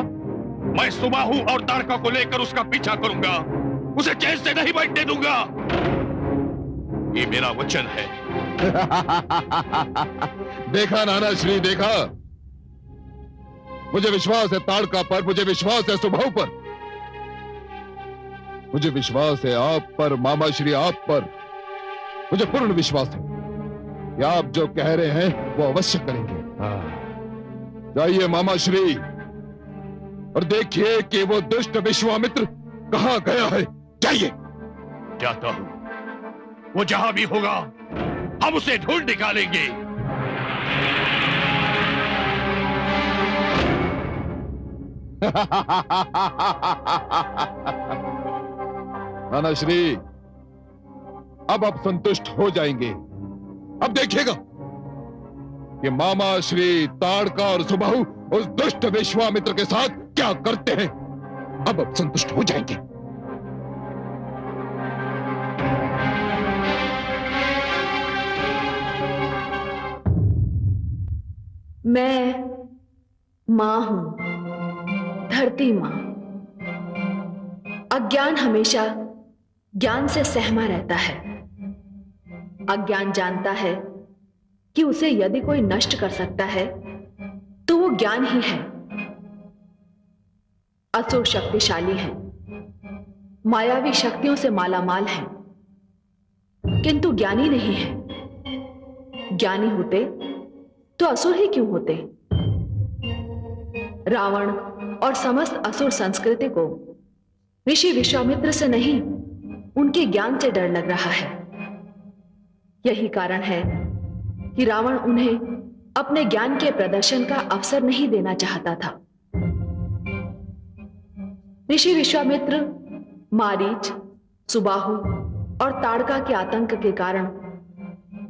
मैं सुबाहु और ताड़का को लेकर उसका पीछा करूंगा। उसे चैन से नहीं बैठने दूंगा। ये मेरा वचन है। देखा नाना श्री, देखा। मुझे विश्वास है ताड़का पर, मुझे विश्वास है सुबाहु पर, मुझे विश्वास है आप पर मामा श्री, आप पर मुझे पूर्ण विश्वास है कि आप जो कह रहे हैं वो अवश्य करेंगे। जाइए मामा श्री और देखिए कि वो दुष्ट विश्वामित्र कहां गया है। जाइए। जाता हूं, वो जहां भी होगा हम उसे ढूंढ निकालेंगे। नाना श्री, अब आप संतुष्ट हो जाएंगे। अब देखिएगा कि मामा श्री ताड़का और सुबाहु उस दुष्ट विश्वामित्र के साथ क्या करते हैं। अब आप संतुष्ट हो जाएंगे। मैं मां हूं, धरती मां। अज्ञान हमेशा ज्ञान से सहमा रहता है। अज्ञान जानता है कि उसे यदि कोई नष्ट कर सकता है तो वो ज्ञान ही है। असुर शक्तिशाली हैं, मायावी शक्तियों से मालामाल हैं, किंतु ज्ञानी नहीं है। ज्ञानी होते तो असुर ही क्यों होते? रावण और समस्त असुर संस्कृति को ऋषि विश्वामित्र से नहीं, उनके ज्ञान से डर लग रहा है। यही कारण है कि रावण उन्हें अपने ज्ञान के प्रदर्शन का अवसर नहीं देना चाहता था। ऋषि विश्वामित्र मारीच, सुबाहु और ताड़का के आतंक के कारण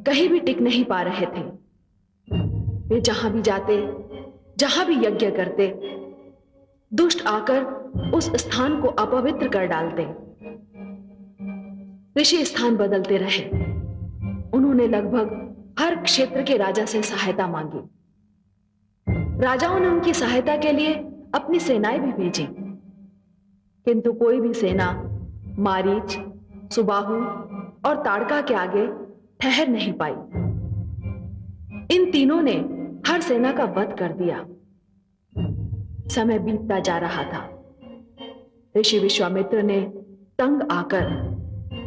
कहीं भी टिक नहीं पा रहे थे। वे जहां भी जाते, जहां भी यज्ञ करते, दुष्ट आकर उस स्थान को अपवित्र कर डालते। ऋषि स्थान बदलते रहे। उन्होंने लगभग हर क्षेत्र के राजा से सहायता मांगी। राजाओं ने उनकी सहायता के लिए अपनी सेनाएं भी भेजी, किंतु कोई भी सेना मारीच, सुबाहु और ताड़का के आगे ठहर नहीं पाई। इन तीनों ने हर सेना का वध कर दिया। समय बीतता जा रहा था। ऋषि विश्वामित्र ने तंग आकर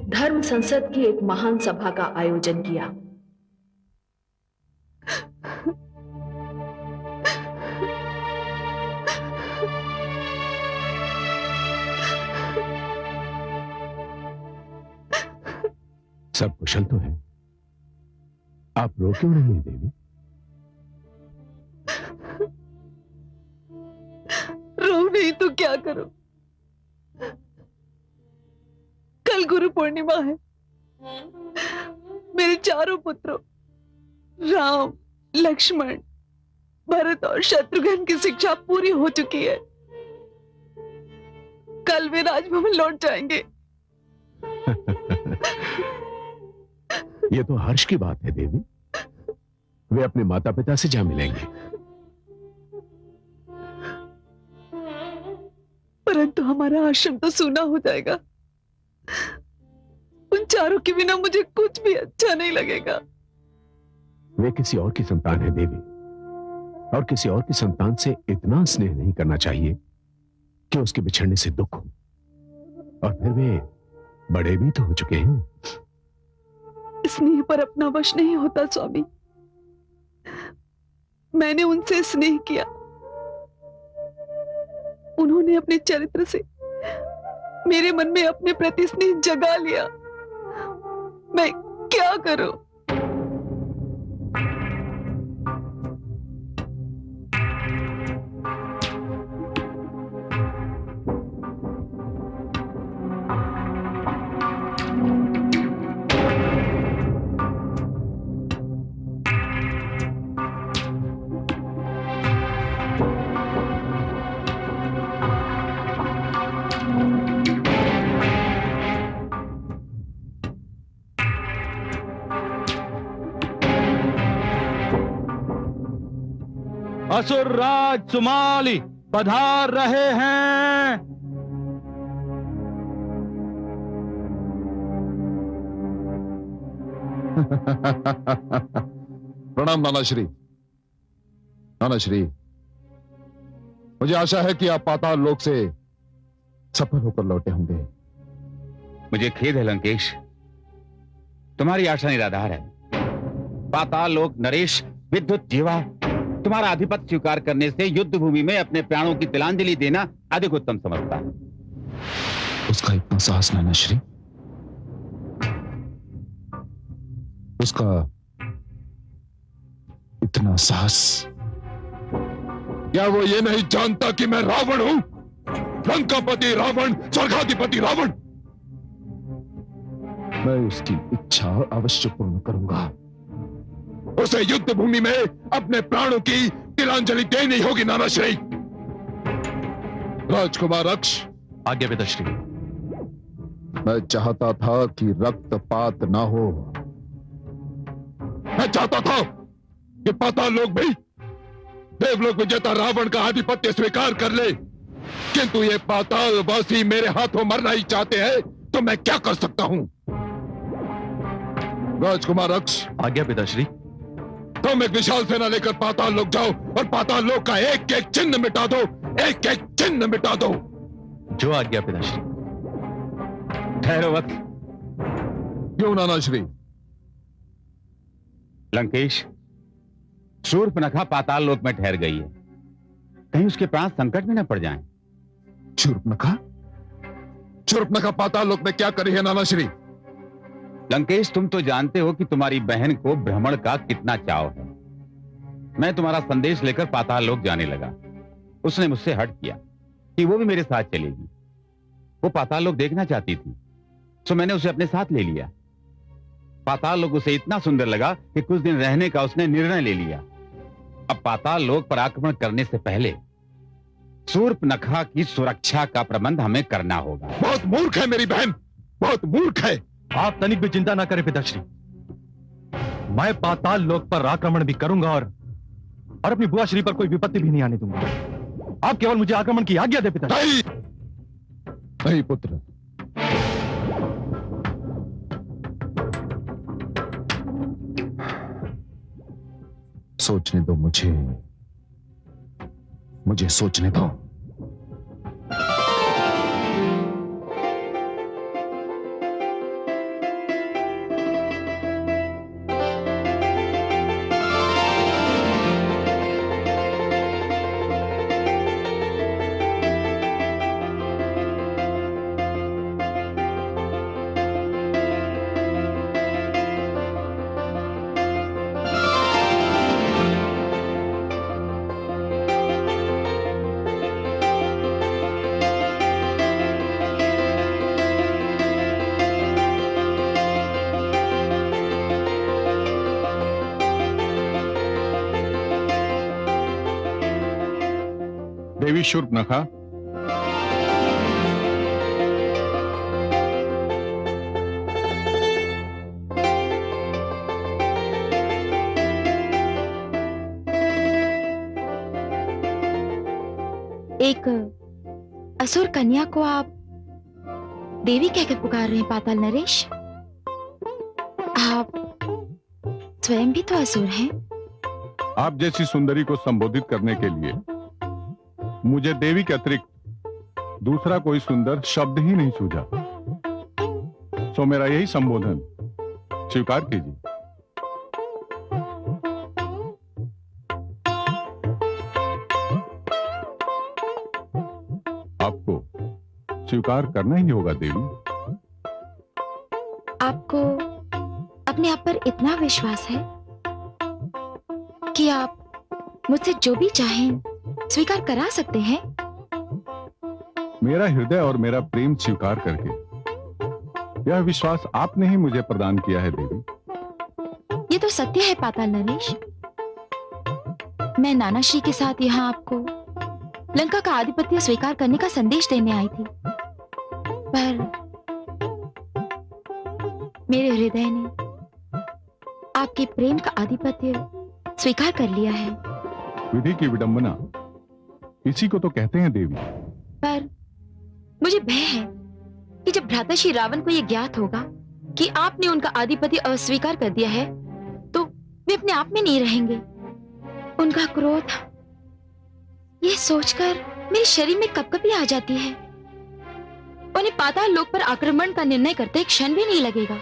धर्म संसद की एक महान सभा का आयोजन किया। सब कुशल तो है, आप रो क्यों रही हैं देवी? रो नहीं तो क्या करूं? कल गुरु पूर्णिमा है। मेरे चारों पुत्रों राम, लक्ष्मण, भरत और शत्रुघ्न की शिक्षा पूरी हो चुकी है। कल वे राजभवन लौट जाएंगे। ये तो हर्ष की बात है देवी। वे अपने माता पिता से जा मिलेंगे। परंतु हमारा आश्रम तो सूना हो जाएगा। उन चारों के बिना मुझे कुछ भी अच्छा नहीं लगेगा। वे किसी और की संतान है देवी, और किसी और की संतान से इतना स्नेह नहीं करना चाहिए कि उसके बिछड़ने से दुख हो। और फिर वे बड़े भी तो हो चुके हैं। स्नेह पर अपना वश नहीं होता स्वामी। मैंने उनसे स्नेह किया, उन्होंने अपने चरित्र से मेरे मन में अपने प्रति स्नेह जगा लिया। मैं क्या करूं? असुरराज सुमाली पधार रहे हैं। प्रणाम नानाश्री। नानाश्री, मुझे आशा है कि आप पाताल लोक से सफल होकर लौटे होंगे। मुझे खेद है लंकेश, तुम्हारी आशा निराधार है। पाताल लोक नरेश विद्युत जीवा तुम्हारा आधिपत्य स्वीकार करने से युद्ध भूमि में अपने प्राणों की तिलांजलि देना अधिक उत्तम समझता है। उसका इतना साहस नानाश्री, उसका इतना साहस। क्या वो ये नहीं जानता कि मैं रावण हूं? लंकापति रावण, स्वर्गाधिपति रावण। मैं उसकी इच्छा अवश्य पूर्ण करूंगा। उसे युद्ध भूमि में अपने प्राणों की तिलांजलि देनी होगी नानाश्री। राजकुमार अक्ष। आज्ञा पिताश्री। मैं चाहता था कि रक्तपात ना हो। मैं चाहता था कि पाताल लोक भी देवलोक विजेता रावण का आधिपत्य स्वीकार कर ले, किंतु ये पातालवासी मेरे हाथों मरना ही चाहते हैं, तो मैं क्या कर सकता हूं? राजकुमार अक्ष। आज्ञा पिताश्री। तुम एक विशाल सेना लेकर पाताल लोक जाओ और पाताल लोक का एक एक चिन्ह मिटा दो, एक एक चिन्ह मिटा दो। जो आज्ञा पिताश्री। ठहरो वक्त। क्यों नानाश्री? लंकेश, शूर्पणखा पाताल लोक में ठहर गई है, कहीं उसके प्राण संकट में न पड़ जाएं। शूर्पणखा? शूर्पणखा पाताल लोक में क्या करी है नानाश्री? लंकेश, तुम तो जानते हो कि तुम्हारी बहन को भ्रमण का कितना चाव है। मैं तुम्हारा संदेश लेकर पाताल लोक जाने लगा। उसने मुझसे हट किया कि वो भी मेरे साथ चलेगी। वो पाताल लोक देखना चाहती थी, तो मैंने उसे अपने साथ ले लिया। पाताल लोक उसे इतना सुंदर लगा कि कुछ दिन रहने का उसने निर्णय ले लिया। अब पाताल लोक पर आक्रमण करने से पहले शूर्पणखा की सुरक्षा का प्रबंध हमें करना होगा। बहुत मूर्ख है मेरी बहन, बहुत मूर्ख है। आप तनिक भी चिंता ना करें पिताश्री। मैं पाताल लोक पर आक्रमण भी करूंगा और अपनी बुआ श्री पर कोई विपत्ति भी नहीं आने दूंगा। आप केवल मुझे आक्रमण की आज्ञा दे पिताश्री। नहीं पुत्र, सोचने दो मुझे सोचने दो। देवी शूर्पणखा, एक असुर कन्या को आप देवी कहकर पुकार रहे हैं पाताल नरेश? आप स्वयं भी तो असुर हैं। आप जैसी सुंदरी को संबोधित करने के लिए मुझे देवी के अतिरिक्त दूसरा कोई सुंदर शब्द ही नहीं सूझा, सो मेरा यही संबोधन स्वीकार कीजिए। आपको स्वीकार करना ही होगा देवी। आपको अपने आप पर इतना विश्वास है कि आप मुझसे जो भी चाहें स्वीकार करा सकते हैं? मेरा हृदय और मेरा प्रेम स्वीकार करके यह विश्वास आपने ही मुझे प्रदान किया है देवी। ये तो सत्य है पाताल नरेश। मैं नाना श्री के साथ यहाँ आपको लंका का आधिपत्य स्वीकार करने का संदेश देने आई थी, पर मेरे हृदय ने आपके प्रेम का आधिपत्य स्वीकार कर लिया है। विधि की विडंबना इसी को तो कहते हैं देवी। पर मुझे भय है कि जब भ्राता श्री रावण को यह ज्ञात होगा कि आपने उनका आधिपत्य अस्वीकार कर दिया है, तो वे अपने आप में नहीं रहेंगे। उनका क्रोध, यह सोचकर मेरे शरीर में कपकपी आ जाती है। उन्हें पाताल लोक पर आक्रमण का निर्णय करते एक क्षण भी नहीं लगेगा।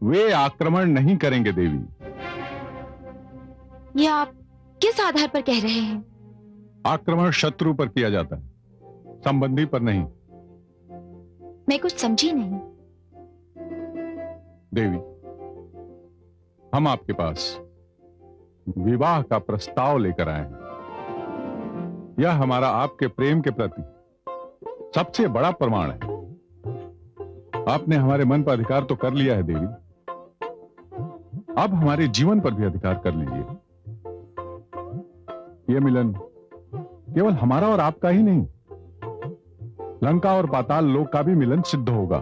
वे आक्रमण नहीं करेंगे देवी। यह आप किस आधार पर कह रहे हैं? आक्रमण शत्रु पर किया जाता है, संबंधी पर नहीं। मैं कुछ समझी नहीं। देवी, हम आपके पास विवाह का प्रस्ताव लेकर आए हैं। यह हमारा आपके प्रेम के प्रति सबसे बड़ा प्रमाण है। आपने हमारे मन पर अधिकार तो कर लिया है देवी, अब हमारे जीवन पर भी अधिकार कर लीजिए। यह मिलन केवल हमारा और आपका ही नहीं, लंका और पाताल लोक का भी मिलन सिद्ध होगा।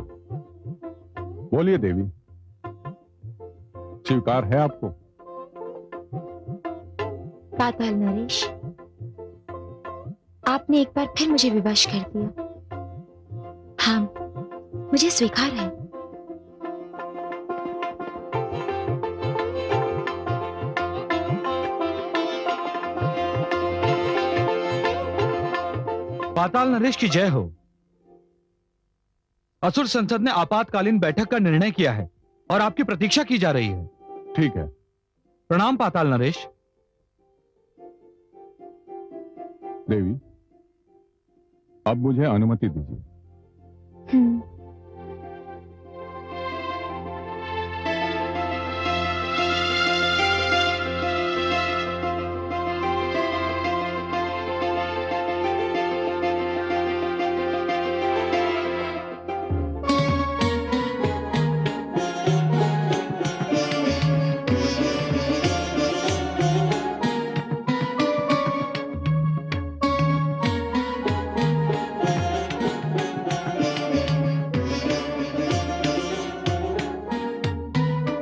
बोलिए देवी, स्वीकार है आपको? पाताल नरेश, आपने एक बार फिर मुझे विवश कर दिया। हाँ, मुझे स्वीकार है। पाताल नरेश की जय हो। असुर संसद ने आपातकालीन बैठक का निर्णय किया है और आपकी प्रतीक्षा की जा रही है। ठीक है। प्रणाम पाताल नरेश। देवी, अब मुझे अनुमति दीजिए।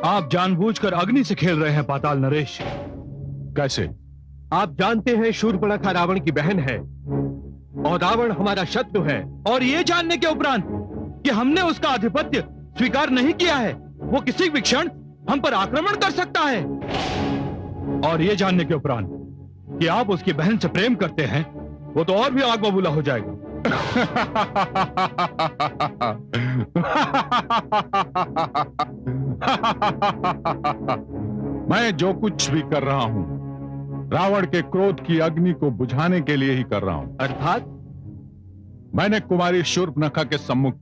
आप जानबूझकर अग्नि से खेल रहे हैं पाताल नरेश। कैसे? आप जानते हैं शूर्पणखा रावण की बहन है और रावण हमारा शत्रु है। और ये जानने के उपरांत कि हमने उसका आधिपत्य स्वीकार नहीं किया है, वो किसी भी क्षण हम पर आक्रमण कर सकता है। और ये जानने के उपरांत कि आप उसकी बहन से प्रेम करते हैं, वो तो और भी आग बबूला हो जाएगा। मैं जो कुछ भी कर रहा हूं, रावण के क्रोध की अग्नि को बुझाने के लिए ही कर रहा हूं। अर्थात? मैंने कुमारी शूर्पणखा के सम्मुख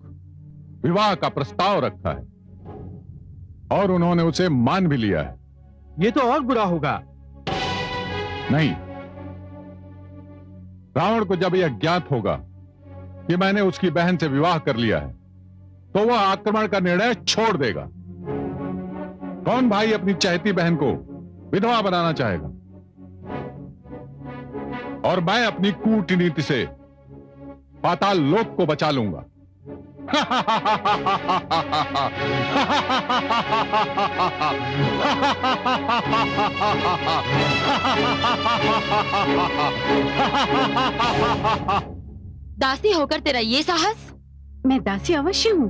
विवाह का प्रस्ताव रखा है और उन्होंने उसे मान भी लिया है। ये तो और बुरा होगा। नहीं, रावण को जब यह ज्ञात होगा कि मैंने उसकी बहन से विवाह कर लिया है, तो वह आक्रमण का निर्णय छोड़ देगा। कौन भाई अपनी चहेती बहन को विधवा बनाना चाहेगा? और मैं अपनी कूटनीति से पाताल लोक को बचा लूंगा। दासी होकर तेरा ये साहस? मैं दासी अवश्य हूँ,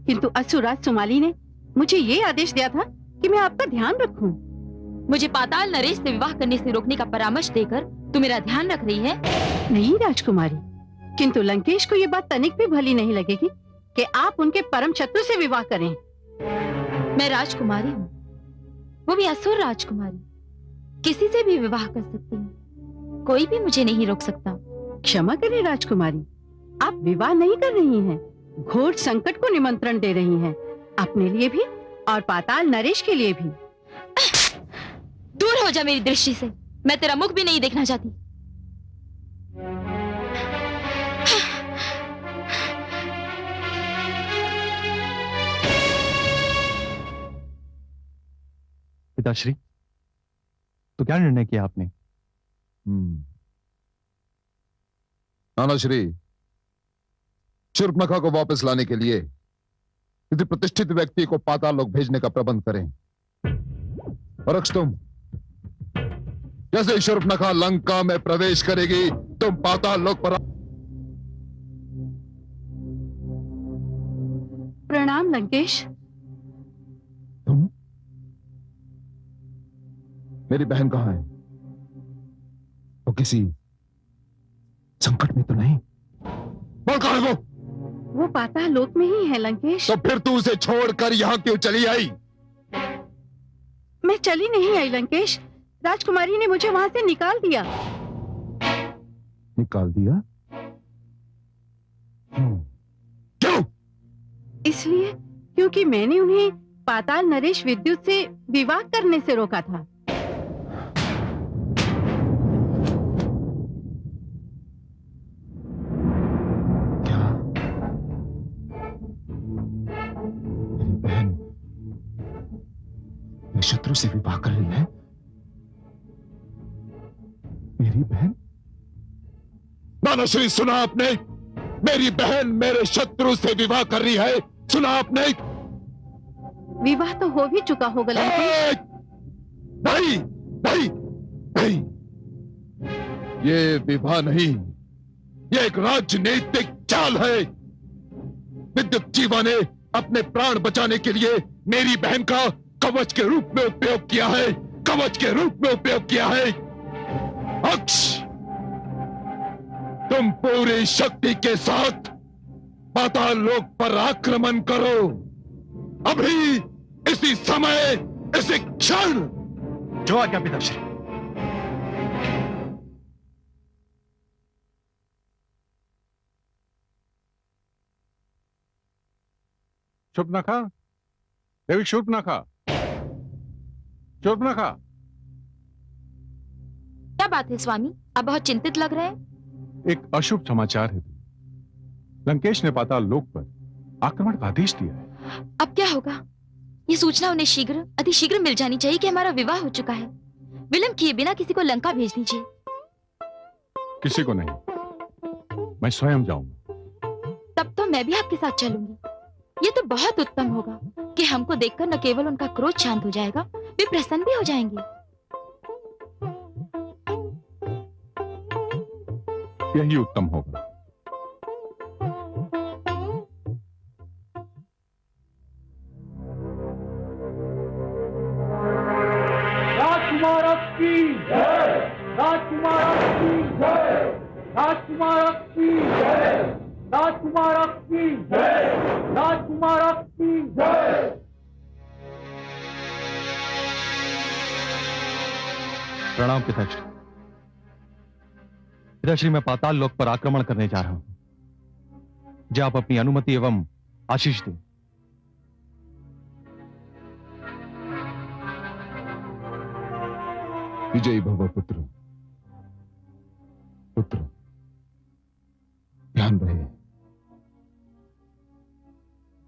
किंतु असुरराज सुमाली ने मुझे ये आदेश दिया था कि मैं आपका ध्यान रखूं। मुझे पाताल नरेश से विवाह करने से रोकने का परामर्श देकर तू मेरा ध्यान रख रही है? नहीं राजकुमारी, किंतु लंकेश को ये बात तनिक भी भली नहीं लगेगी कि आप उनके परम शत्रु से विवाह करें। मैं राजकुमारी हूँ, वो भी असुर राजकुमारी, किसी से भी विवाह कर सकती हूँ, कोई भी मुझे नहीं रोक सकता। क्षमा करें राजकुमारी, आप विवाह नहीं कर रही हैं, घोर संकट को निमंत्रण दे रही हैं, अपने लिए भी और पाताल नरेश के लिए भी। दूर हो जा मेरी दृष्टि से, मैं तेरा मुख भी नहीं देखना चाहती। पिताश्री, तो क्या निर्णय किया आपने? नानाश्री, शूर्पणखा को वापस लाने के लिए किसी प्रतिष्ठित व्यक्ति को पाताल लोक भेजने का प्रबंध करें। और तुम जैसे ही शूर्पणखा लंका में प्रवेश करेगी, तुम पाताल लोक पर। प्रणाम लंकेश। तुम? मेरी बहन कहाँ है? वो किसी संकट में तो नहीं? बोल, कहाँ है वो? वो पाताल लोक में ही है लंकेश। तो फिर तू उसे छोड़कर यहाँ क्यों चली आई? मैं चली नहीं आई लंकेश, राजकुमारी ने मुझे वहां से निकाल दिया। निकाल दिया? क्यों? इसलिए क्योंकि मैंने उन्हें पाताल नरेश विद्युत से विवाह करने से रोका था। शत्रु से विवाह कर रही है? मेरी बहन? नानाश्री, सुना आपने? मेरी बहन मेरे शत्रु से विवाह कर रही है, सुना आपने? विवाह तो हो भी चुका होगा लंकेश। नहीं, नहीं, नहीं, ये विवाह नहीं, ये एक राजनीतिक चाल है। विद्युत जीवा ने अपने प्राण बचाने के लिए मेरी बहन का कवच के रूप में उपयोग किया है, कवच के रूप में उपयोग किया है। अक्ष, तुम पूरी शक्ति के साथ पाताल लोक पर आक्रमण करो, अभी, इसी समय, इसी क्षण। जो आज्ञा पिताश्री। शूर्पणखा, देवी शूर्पणखा, शूर्पणखा। क्या बात है स्वामी, आप बहुत चिंतित लग रहे हैं। एक अशुभ समाचार है। लंकेश ने पाताल लोक पर आक्रमण का आदेश दिया है। अब क्या होगा? ये सूचना उन्हें शीघ्र, अतिशीघ्र मिल जानी चाहिए कि हमारा विवाह हो चुका है। विलंब किए बिना किसी को लंका भेज दीजिए। किसी को नहीं, मैं स्वयं जाऊंगा। तब तो मैं भी आपके साथ चलूंगी। ये तो बहुत उत्तम होगा कि हमको देखकर न केवल उनका क्रोध शांत हो जाएगा, वे प्रसन्न भी हो जाएंगे। यही उत्तम होगा। राजकुमार की जय, राजकुमार की जय, राजकुमार की जय, राजकुमार की जय, राजकुमार की जय। प्रणाम पिताश्री। पिताश्री, मैं पाताल लोक पर आक्रमण करने जा रहा हूं। जो आप अपनी अनुमति एवं आशीष दें। विजयी भव पुत्र। पुत्र, ध्यान रहे,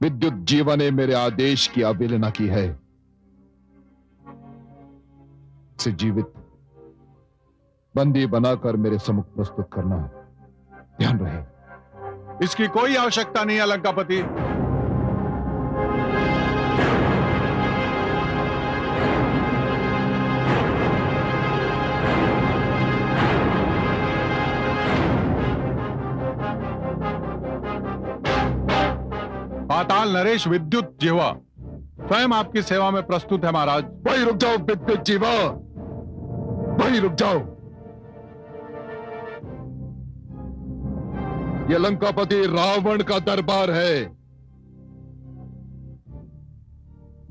विद्युत जीवा ने मेरे आदेश की अवहेलना की है। से जीवित बंदी बनाकर मेरे सम्मुख प्रस्तुत करना, ध्यान रहे। इसकी कोई आवश्यकता नहीं है लंकापति। पाताल नरेश विद्युत जिह्वा स्वयं आपकी सेवा में प्रस्तुत है महाराज। वहीं रुक जाओ विद्युत जिह्वा, वहीं रुक जाओ। यह लंकापति रावण का दरबार है।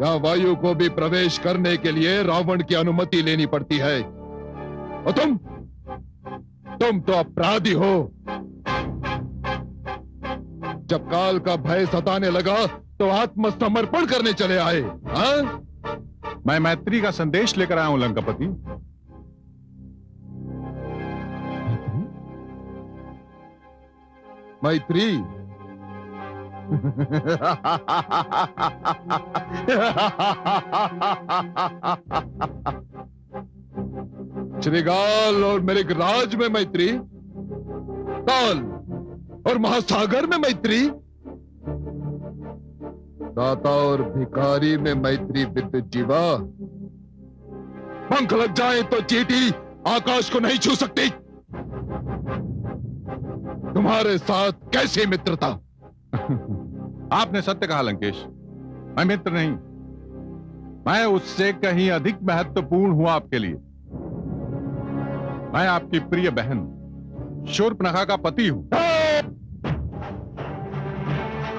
यहां वायु को भी प्रवेश करने के लिए रावण की अनुमति लेनी पड़ती है। और तुम तो अपराधी हो। जब काल का भय सताने लगा तो आत्मसमर्पण करने चले आए। हाँ? मैं मैत्री का संदेश लेकर आया हूं लंकापति। मैत्री? श्रीगाल और मेरे राज में मैत्री, काल और महासागर में मैत्री, दाता और भिखारी में मैत्री। विद्युत जीवा, पंख लग जाए तो चींटी आकाश को नहीं छू सकती। तुम्हारे साथ कैसी मित्रता? आपने सत्य कहा लंकेश, मैं मित्र नहीं, मैं उससे कहीं अधिक महत्वपूर्ण हूं आपके लिए। मैं आपकी प्रिय बहन शूर्पणखा का पति हूं।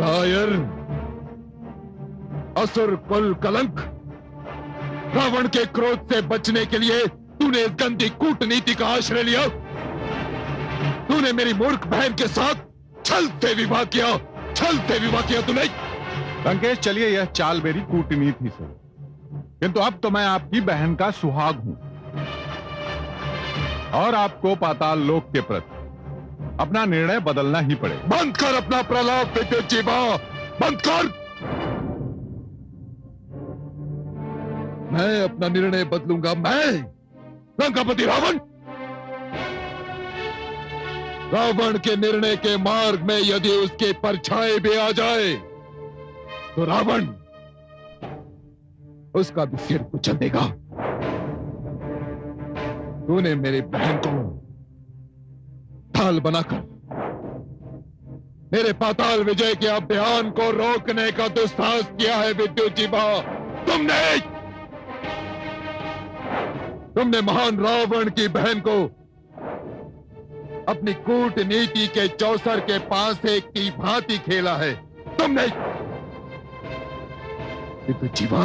कायर, असुर कुल कलंक, रावण के क्रोध से बचने के लिए तूने इस गंदी कूटनीति का आश्रय लिया। तूने मेरी मूर्ख बहन के साथ छल से विवाह किया, छल से विवाह किया तूने। लंकेश चलिए, यह चाल मेरी कूटनीति से, किंतु अब तो मैं आपकी बहन का सुहाग हूं और आपको पाताल लोक के प्रति अपना निर्णय बदलना ही पड़ेगा। बंद कर अपना प्रलाप विद्युत जीवा, बंद कर। मैं अपना निर्णय बदलूंगा, मैं लंकापति रावण। रावण के निर्णय के मार्ग में यदि उसके परछाई भी आ जाए तो रावण उसका भी सिर कुचल देगा। तूने मेरी बहन को ढाल बनाकर मेरे पाताल विजय के अभियान को रोकने का दुस्साहस किया है विद्युत जीवा। तुमने महान रावण की बहन को अपनी कूटनीति के चौसर के पासे की भांति खेला है। तुमने विद्युत जीवा,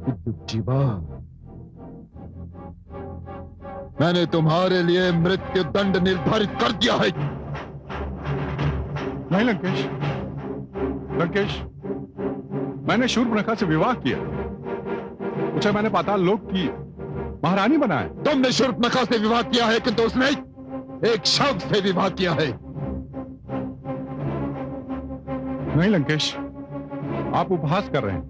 विद्युत जीवा, मैंने तुम्हारे लिए मृत्यु दंड निर्धारित कर दिया है। नहीं लंकेश, लंकेश, मैंने शूर्पणखा से विवाह किया, उसे मैंने पाताल लोक की महारानी बनाया। तुमने शूर्पणखा से विवाह किया है, किंतु उसने एक शव से विवाह किया है। नहीं लंकेश, आप उपहास कर रहे हैं।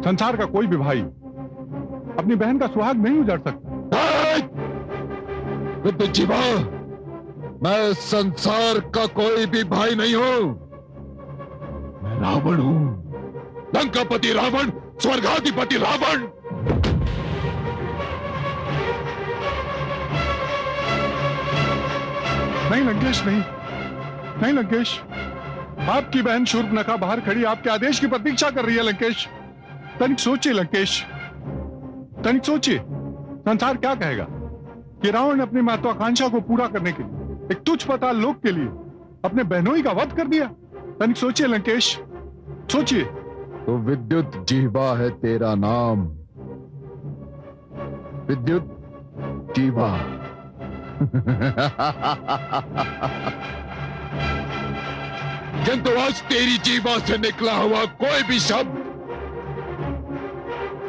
संसार का कोई भी भाई अपनी बहन का सुहाग नहीं उजाड़ सकता। विद्युत जीवा, मैं संसार का कोई भी भाई नहीं हूं, मैं रावण हूं, लंकापति रावण, स्वर्गाधिपति रावण। नहीं लंकेश, नहीं, नहीं लंकेश, आपकी बहन शूर्पणखा बाहर खड़ी आपके आदेश की प्रतीक्षा कर रही है। लंकेश, तनिक सोचिए लंकेश, तनिक सोचिए, संसार क्या कहेगा कि रावण ने अपनी महत्वाकांक्षा को पूरा करने के लिए एक तुच्छ पाताल लोक के लिए अपने बहनोई का वध कर दिया। तनिक सोचिए लंकेश, सोचिए। तो विद्युत जीवा है तेरा नाम, विद्युत जीवा। किंतु आज तेरी जीवा से निकला हुआ कोई भी शब्द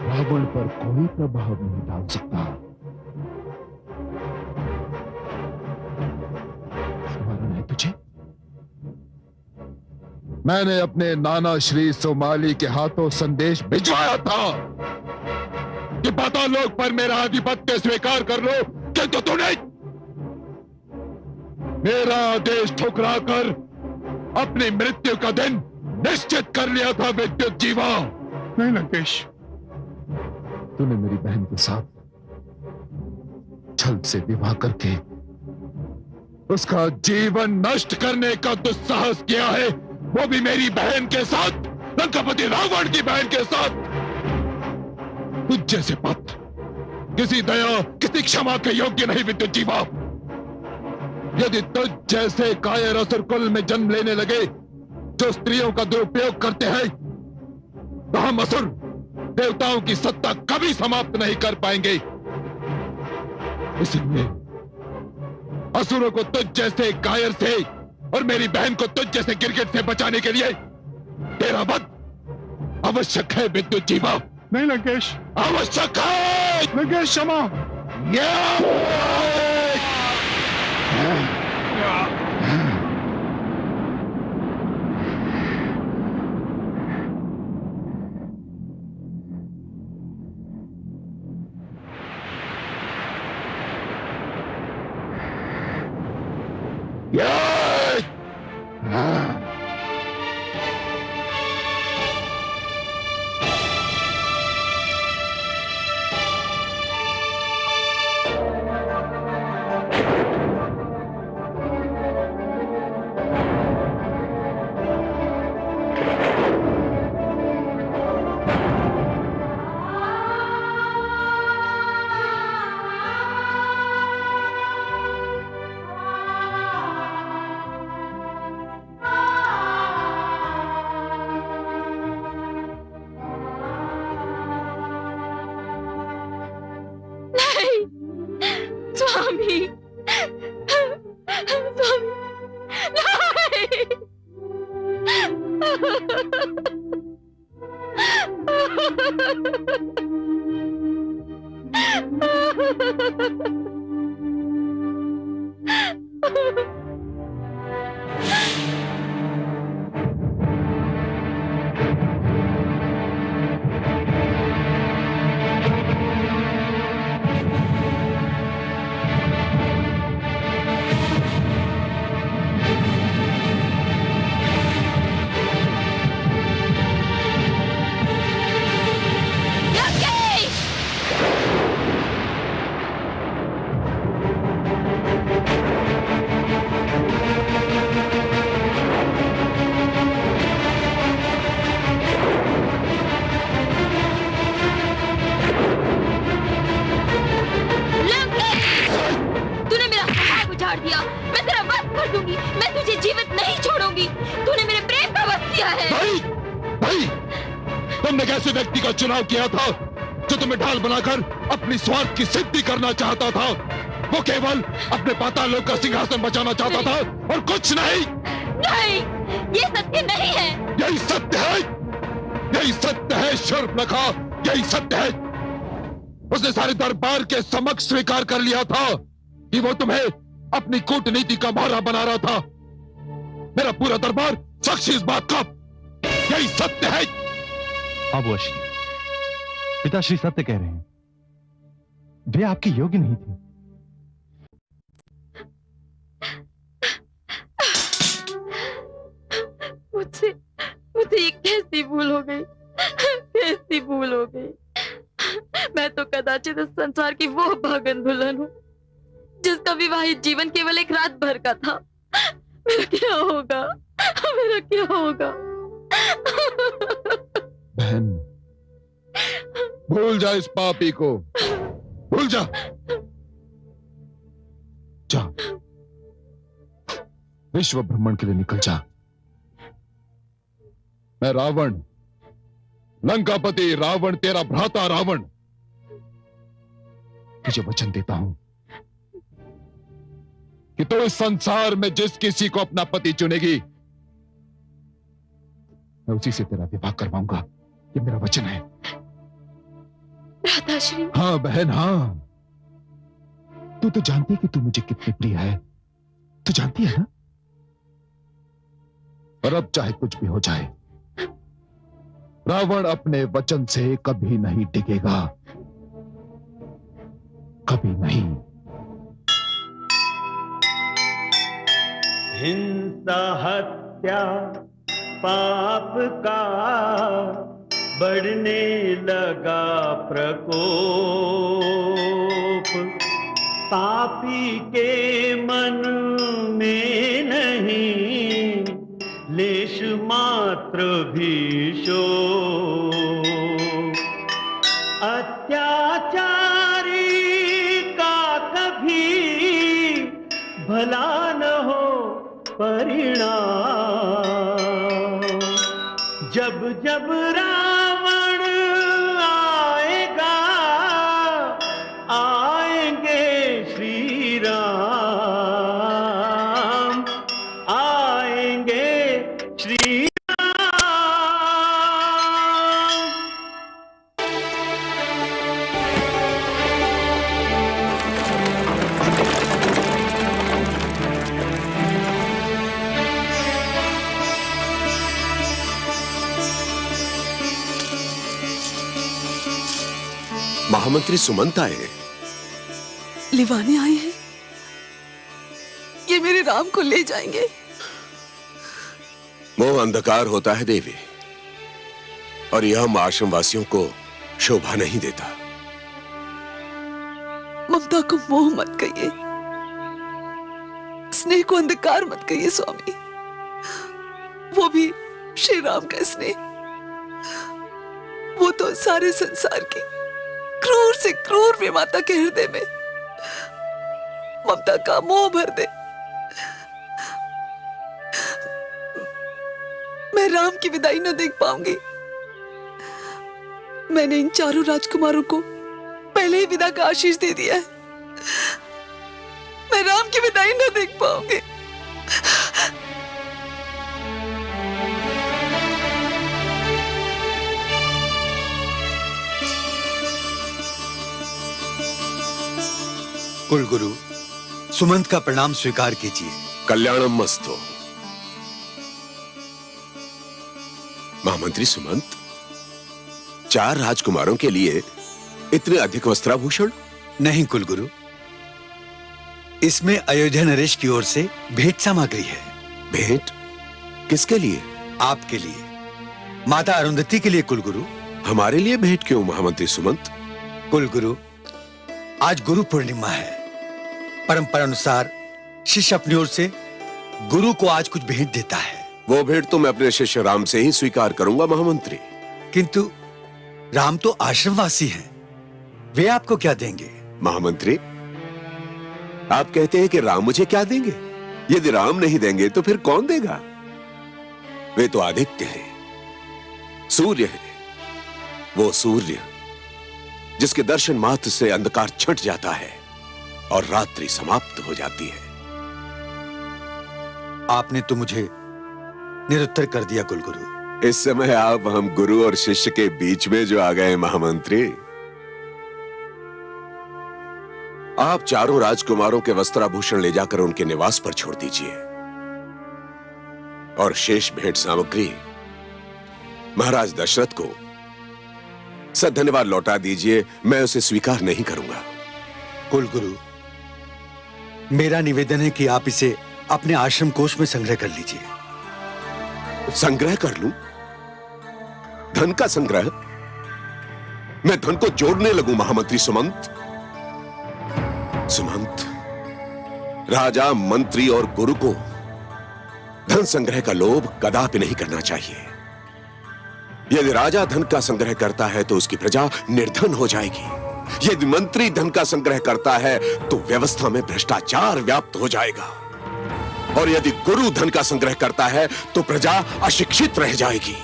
रावण पर कोई प्रभाव नहीं डाल सकता। स्मरण है तुझे? मैंने अपने नाना श्री सोमाली के हाथों संदेश भिजवाया था कि पाताल लोक पर मेरा आधिपत्य स्वीकार कर लो, किंतु तूने मेरा आदेश ठुकराकर अपनी मृत्यु का दिन निश्चित कर लिया था विद्युत जीवा। नहीं लंकेश, तूने मेरी बहन के साथ छल से विवाह करके उसका जीवन नष्ट करने का दुस्साहस किया है, वो भी मेरी बहन के साथ, लंकापति रावण की बहन के साथ। तुझ जैसे पात्र किसी दया, किसी क्षमा के योग्य नहीं विद्युत जीवा। यदि तुझ जैसे कायर असुर कुल में जन्म लेने लगे जो स्त्रियों का दुरुपयोग करते हैं, तो हम असुर देवताओं की सत्ता कभी समाप्त नहीं कर पाएंगे। इसलिए असुरों को तुझ जैसे कायर से और मेरी बहन को तुझ जैसे गिरगिट से बचाने के लिए तेरा वध आवश्यक है विद्युत जीवा। नहीं लंकेश, आवश्यक है। लंकेश क्षमा। चुनाव किया था जो तुम्हें ढाल बनाकर अपनी स्वार्थ की सिद्धि करना चाहता था। वो केवल अपने पाताल लोक का सिंहासन बचाना चाहता था और कुछ नहीं। नहीं, ये सत्य नहीं है। यही सत्य है, यही सत्य है शूर्पणखा, यही सत्य है। उसने सारे दरबार के समक्ष स्वीकार कर लिया था कि वो तुम्हें अपनी कूटनीति का मोहरा बना रहा था। मेरा पूरा दरबार साक्षी इस बात का। यही सत्य है। अब वो श्री पिताश्री सत्य कह रहे हैं, वे आपके योग्य नहीं थे। मुझसे ये कैसी भूल हो गई, कैसी भूल हो गई। मैं तो कदाचित इस संसार की वो भागन दुल्हन हूँ जिसका विवाहित जीवन केवल एक रात भर का था। मेरा क्या होगा, मेरा क्या होगा? बहन, भूल जा इस पापी को, भूल जा। जा, विश्व भ्रमण के लिए निकल जा। मैं रावण, लंकापति रावण, तेरा भ्राता रावण, तुझे वचन देता हूं कि तू इस संसार में जिस किसी को अपना पति चुनेगी, मैं उसी से तेरा विवाह करवाऊंगा। ये मेरा वचन है। राधाश्री। हाँ बहन, हाँ। तू तो जानती है कि तू मुझे कितनी प्रिय है। तू जानती है ना? और अब चाहे कुछ भी हो जाए, रावण अपने वचन से कभी नहीं टिकेगा, कभी नहीं। हिंसा हत्या पाप का बढ़ने लगा प्रकोप, पापी के मन में नहीं लेश मात्र भी शोक, अत्याचारी का कभी भला न हो परिणाम, जब जब रावण आएगा आएंगे श्री राम, आएंगे श्री महामंत्री सुमंत आए। लिवाने आए हैं। ये मेरे राम को ले जाएंगे। मोह अंधकार होता है देवी, और यह हम आश्रम वासियों को शोभा नहीं देता। ममता को मोह मत कहिए, स्नेह को अंधकार मत कहिए स्वामी। वो भी श्री राम का स्नेह, वो तो सारे संसार की क्रूर से क्रूर विमाता के हृदय में ममता का मोह भर दे। मैं राम की विदाई न देख पाऊंगी। मैंने इन चारों राजकुमारों को पहले ही विदा का आशीष दे दिया है। मैं राम की विदाई न देख पाऊंगी। कुलगुरु, सुमंत का प्रणाम स्वीकार कीजिए। कल्याणम मस्तु। महामंत्री सुमंत, 4 राजकुमारों के लिए इतने अधिक वस्त्राभूषण? नहीं कुलगुरु, इसमें अयोध्या नरेश की ओर से भेंट सामग्री है। भेंट? किसके लिए? आपके लिए, माता अरुंधति के लिए कुलगुरु। हमारे लिए भेंट क्यों महामंत्री सुमंत? कुलगुरु, आज गुरु पूर्णिमा है। परंपरा अनुसार शिष्य अपनी ओर से गुरु को आज कुछ भेंट देता है। वो भेंट तो मैं अपने शिष्य राम से ही स्वीकार करूंगा महामंत्री। किंतु राम तो आश्रमवासी हैं, वे आपको क्या देंगे? महामंत्री, आप कहते हैं कि राम मुझे क्या देंगे? यदि राम नहीं देंगे तो फिर कौन देगा? वे तो आदित्य हैं, सूर्य है। वो सूर्य जिसके दर्शन मात्र से अंधकार छंट जाता है और रात्रि समाप्त हो जाती है। आपने तो मुझे निरुत्तर कर दिया कुलगुरु। इस समय आप हम गुरु और शिष्य के बीच में जो आ गए महामंत्री। आप चारों राजकुमारों के वस्त्राभूषण ले जाकर उनके निवास पर छोड़ दीजिए और शेष भेंट सामग्री महाराज दशरथ को सधन्यवाद लौटा दीजिए। मैं उसे स्वीकार नहीं करूंगा। कुलगुरु, मेरा निवेदन है कि आप इसे अपने आश्रम कोष में संग्रह कर लीजिए। संग्रह कर लूं? धन का संग्रह? मैं धन को जोड़ने लगूं महामंत्री सुमंत? सुमंत, राजा, मंत्री और गुरु को धन संग्रह का लोभ कदापि नहीं करना चाहिए। यदि राजा धन का संग्रह करता है तो उसकी प्रजा निर्धन हो जाएगी। यदि मंत्री धन का संग्रह करता है तो व्यवस्था में भ्रष्टाचार व्याप्त हो जाएगा। और यदि गुरु धन का संग्रह करता है तो प्रजा अशिक्षित रह जाएगी।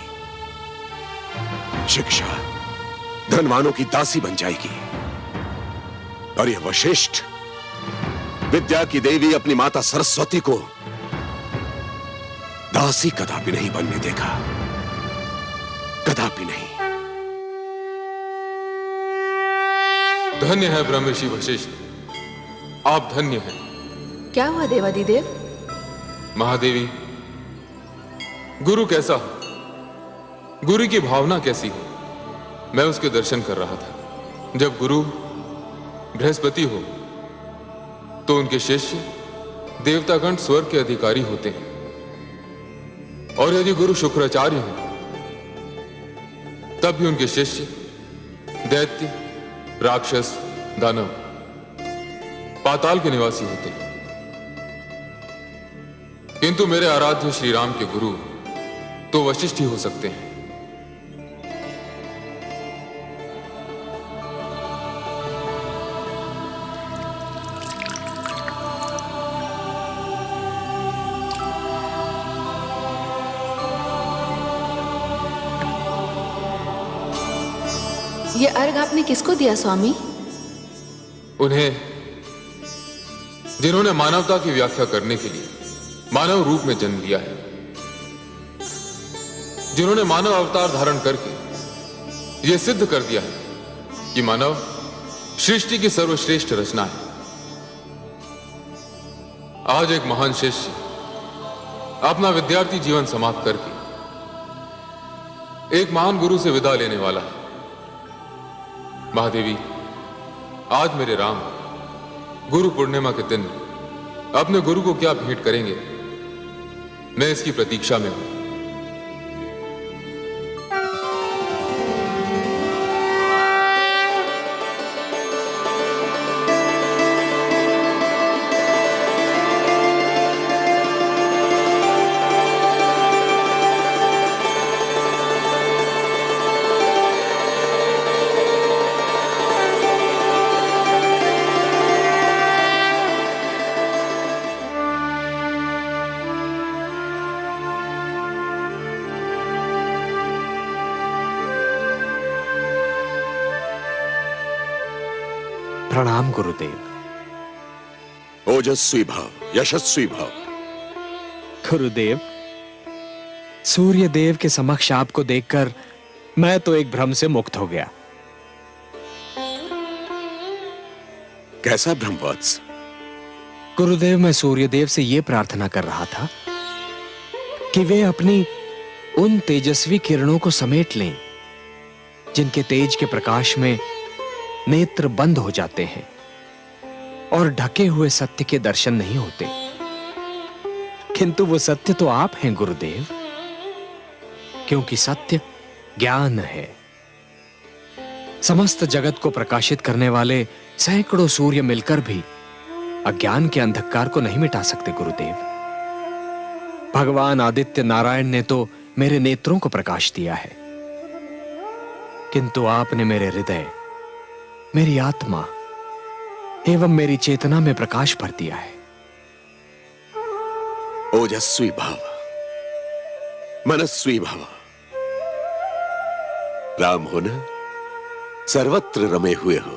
शिक्षा धनवानों की दासी बन जाएगी। और यह वशिष्ठ विद्या की देवी अपनी माता सरस्वती को दासी कदापि नहीं बनने देगा, कदापि नहीं। धन्य है ब्रह्मर्षि वशिष्ठ, आप धन्य हैं। क्या हुआ देवादिदेव? महादेवी, गुरु कैसा हो, गुरु की भावना कैसी हो, मैं उसके दर्शन कर रहा था। जब गुरु बृहस्पति हो तो उनके शिष्य देवतागण स्वर्ग के अधिकारी होते हैं, और यदि गुरु शुक्राचार्य हो तब भी उनके शिष्य दैत्य, राक्षस, दानव, पाताल के निवासी होते हैं। किंतु मेरे आराध्य श्री राम के गुरु तो वशिष्ठ ही हो सकते हैं। ये अर्घ आपने किसको दिया स्वामी? उन्हें जिन्होंने मानवता की व्याख्या करने के लिए मानव रूप में जन्म लिया है, जिन्होंने मानव अवतार धारण करके यह सिद्ध कर दिया है कि मानव सृष्टि की सर्वश्रेष्ठ रचना है। आज एक महान शिष्य अपना विद्यार्थी जीवन समाप्त करके एक महान गुरु से विदा लेने वाला है। महादेवी, आज मेरे राम गुरु पूर्णिमा के दिन अपने गुरु को क्या भेंट करेंगे, मैं इसकी प्रतीक्षा में हूं। प्रणाम गुरुदेव। ओजस्वी भव, यशस्वी भव। गुरुदेव, सूर्य देव के समक्ष आपको देखकर मैं तो एक भ्रम से मुक्त हो गया। कैसा भ्रम वत्स? गुरुदेव, मैं सूर्य देव से यह प्रार्थना कर रहा था कि वे अपनी उन तेजस्वी किरणों को समेट लें जिनके तेज के प्रकाश में नेत्र बंद हो जाते हैं और ढके हुए सत्य के दर्शन नहीं होते। किंतु वो सत्य तो आप हैं गुरुदेव, क्योंकि सत्य ज्ञान है। समस्त जगत को प्रकाशित करने वाले सैकड़ों सूर्य मिलकर भी अज्ञान के अंधकार को नहीं मिटा सकते गुरुदेव। भगवान आदित्य नारायण ने तो मेरे नेत्रों को प्रकाश दिया है, किंतु आपने मेरे हृदय, मेरी आत्मा एवं मेरी चेतना में प्रकाश भर दिया है। ओजस्वी भव, मनस्वी भव। राम हो न, सर्वत्र रमे हुए हो।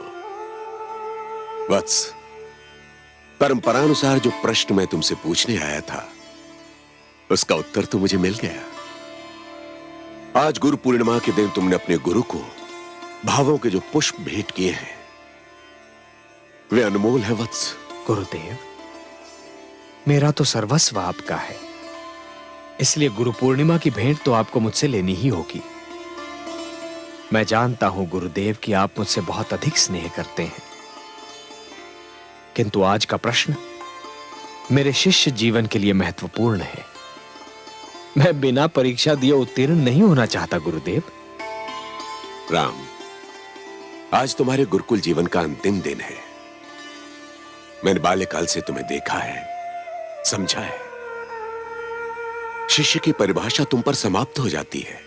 वत्स, परंपरानुसार जो प्रश्न मैं तुमसे पूछने आया था उसका उत्तर तो मुझे मिल गया। आज गुरु पूर्णिमा के दिन तुमने अपने गुरु को भावों के जो पुष्प भेंट किए हैं वे अनमोल है वत्स। गुरुदेव, मेरा तो सर्वस्व आपका है, इसलिए गुरु पूर्णिमा की भेंट तो आपको मुझसे लेनी ही होगी। मैं जानता हूं गुरुदेव कि आप मुझसे बहुत अधिक स्नेह करते हैं, किंतु आज का प्रश्न मेरे शिष्य जीवन के लिए महत्वपूर्ण है। मैं बिना परीक्षा दिए उत्तीर्ण नहीं होना चाहता गुरुदेव। राम, आज तुम्हारे गुरुकुल जीवन का अंतिम दिन है। मैंने बाल्यकाल से तुम्हें देखा है, समझा है। शिष्य की परिभाषा तुम पर समाप्त हो जाती है।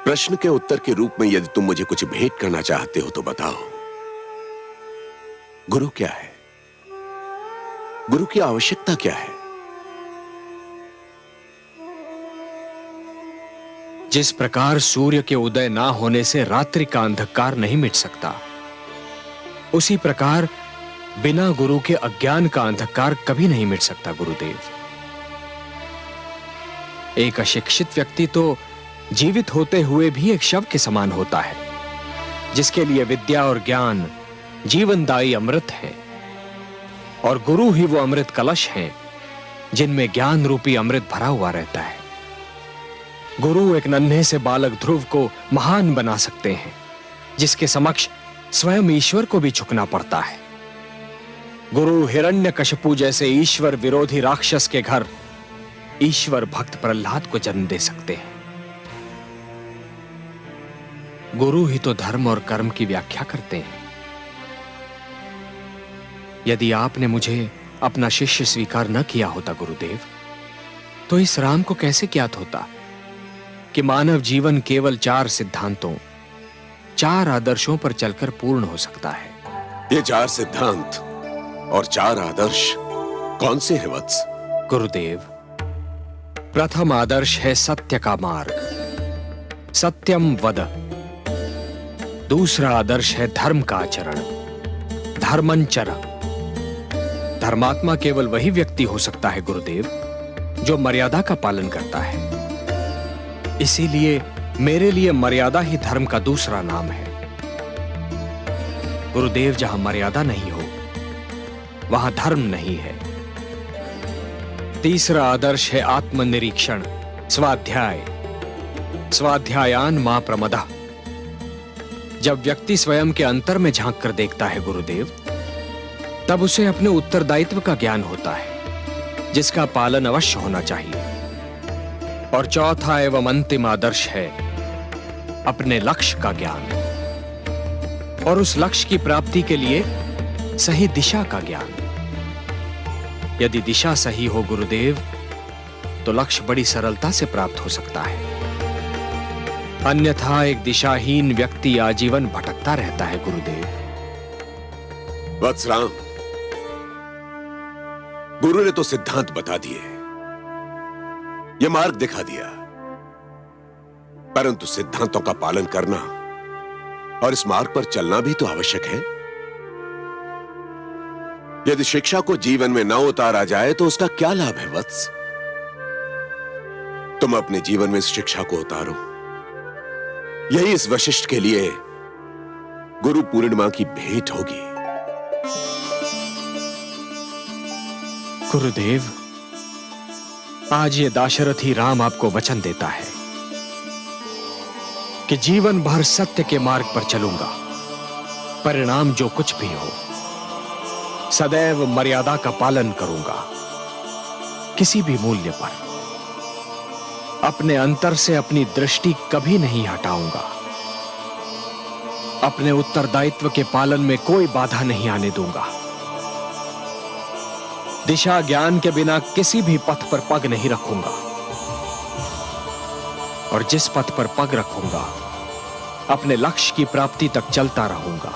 प्रश्न के उत्तर के रूप में यदि तुम मुझे कुछ भेंट करना चाहते हो तो बताओ, गुरु क्या है? गुरु की आवश्यकता क्या है? जिस प्रकार सूर्य के उदय ना होने से रात्रि का अंधकार नहीं मिट सकता, उसी प्रकार बिना गुरु के अज्ञान का अंधकार कभी नहीं मिट सकता गुरुदेव। एक अशिक्षित व्यक्ति तो जीवित होते हुए भी एक शव के समान होता है, जिसके लिए विद्या और ज्ञान जीवनदायी अमृत है, और गुरु ही वो अमृत कलश हैं जिनमें ज्ञान रूपी अमृत भरा हुआ रहता है। गुरु एक नन्हे से बालक ध्रुव को महान बना सकते हैं, जिसके समक्ष स्वयं ईश्वर को भी झुकना पड़ता है। गुरु हिरण्यकशिपु जैसे ईश्वर विरोधी राक्षस के घर ईश्वर भक्त प्रहलाद को जन्म दे सकते हैं। गुरु ही तो धर्म और कर्म की व्याख्या करते हैं। यदि आपने मुझे अपना शिष्य स्वीकार न किया होता गुरुदेव, तो इस राम को कैसे ज्ञात होता कि मानव जीवन केवल 4 सिद्धांतों, 4 आदर्शों पर चलकर पूर्ण हो सकता है। ये 4 सिद्धांत और 4 आदर्श कौन से हैं वत्स? गुरुदेव, प्रथम आदर्श है सत्य का मार्ग, सत्यम वद। दूसरा आदर्श है धर्म का आचरण, धर्मंचर। धर्मात्मा केवल वही व्यक्ति हो सकता है गुरुदेव जो मर्यादा का पालन करता है। इसीलिए मेरे लिए मर्यादा ही धर्म का दूसरा नाम है। गुरुदेव, जहां मर्यादा नहीं हो वहां धर्म नहीं है। तीसरा आदर्श है आत्मनिरीक्षण, स्वाध्याय। स्वाध्यायान मां प्रमदा। जब व्यक्ति स्वयं के अंतर में झांक कर देखता है गुरुदेव, तब उसे अपने उत्तरदायित्व का ज्ञान होता है, जिसका पालन अवश्य होना चाहिए। और चौथा एवं अंतिम आदर्श है अपने लक्ष्य का ज्ञान, और उस लक्ष्य की प्राप्ति के लिए सही दिशा का ज्ञान। यदि दिशा सही हो गुरुदेव, तो लक्ष्य बड़ी सरलता से प्राप्त हो सकता है। अन्यथा एक दिशाहीन व्यक्ति आजीवन भटकता रहता है गुरुदेव। वत्सराम, गुरु ने तो सिद्धांत बता दिए, ये मार्ग दिखा दिया, परंतु सिद्धांतों का पालन करना और इस मार्ग पर चलना भी तो आवश्यक है। यदि शिक्षा को जीवन में न उतारा जाए तो उसका क्या लाभ है वत्स? तुम अपने जीवन में इस शिक्षा को उतारो। यही इस वशिष्ठ के लिए गुरु पूर्णिमा की भेंट होगी। गुरुदेव, आज ये दाशरथी राम आपको वचन देता है कि जीवन भर सत्य के मार्ग पर चलूंगा। परिणाम जो कुछ भी हो, सदैव मर्यादा का पालन करूंगा। किसी भी मूल्य पर अपने अंतर से अपनी दृष्टि कभी नहीं हटाऊंगा। अपने उत्तरदायित्व के पालन में कोई बाधा नहीं आने दूंगा। दिशा ज्ञान के बिना किसी भी पथ पर पग नहीं रखूंगा, और जिस पथ पर पग रखूंगा अपने लक्ष्य की प्राप्ति तक चलता रहूंगा।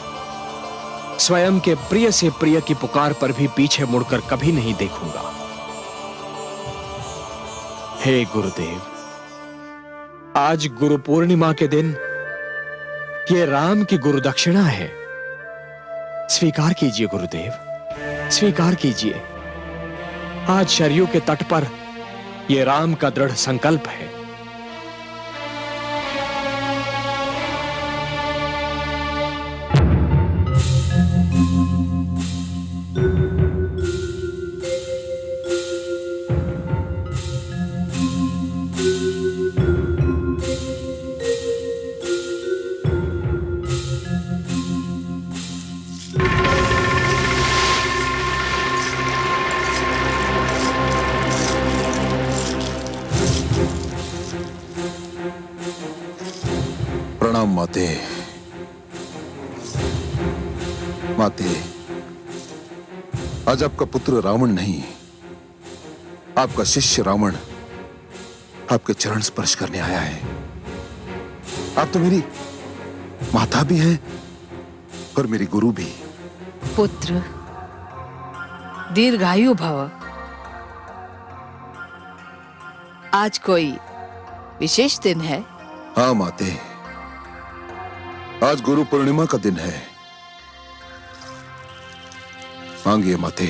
स्वयं के प्रिय से प्रिय की पुकार पर भी पीछे मुड़कर कभी नहीं देखूंगा। हे गुरुदेव, आज गुरु पूर्णिमा के दिन ये राम की गुरु दक्षिणा है। स्वीकार कीजिए गुरुदेव, स्वीकार कीजिए। आज शरयू के तट पर यह राम का दृढ़ संकल्प है। प्रणाम माते। माते, आज आपका पुत्र रावण नहीं, आपका शिष्य रावण आपके चरण स्पर्श करने आया है। आप तो मेरी माता भी हैं और मेरी गुरु भी। पुत्र, दीर्घायु भव। आज कोई विशेष दिन है? हाँ माते, आज गुरु पूर्णिमा का दिन है। मांगिए माते,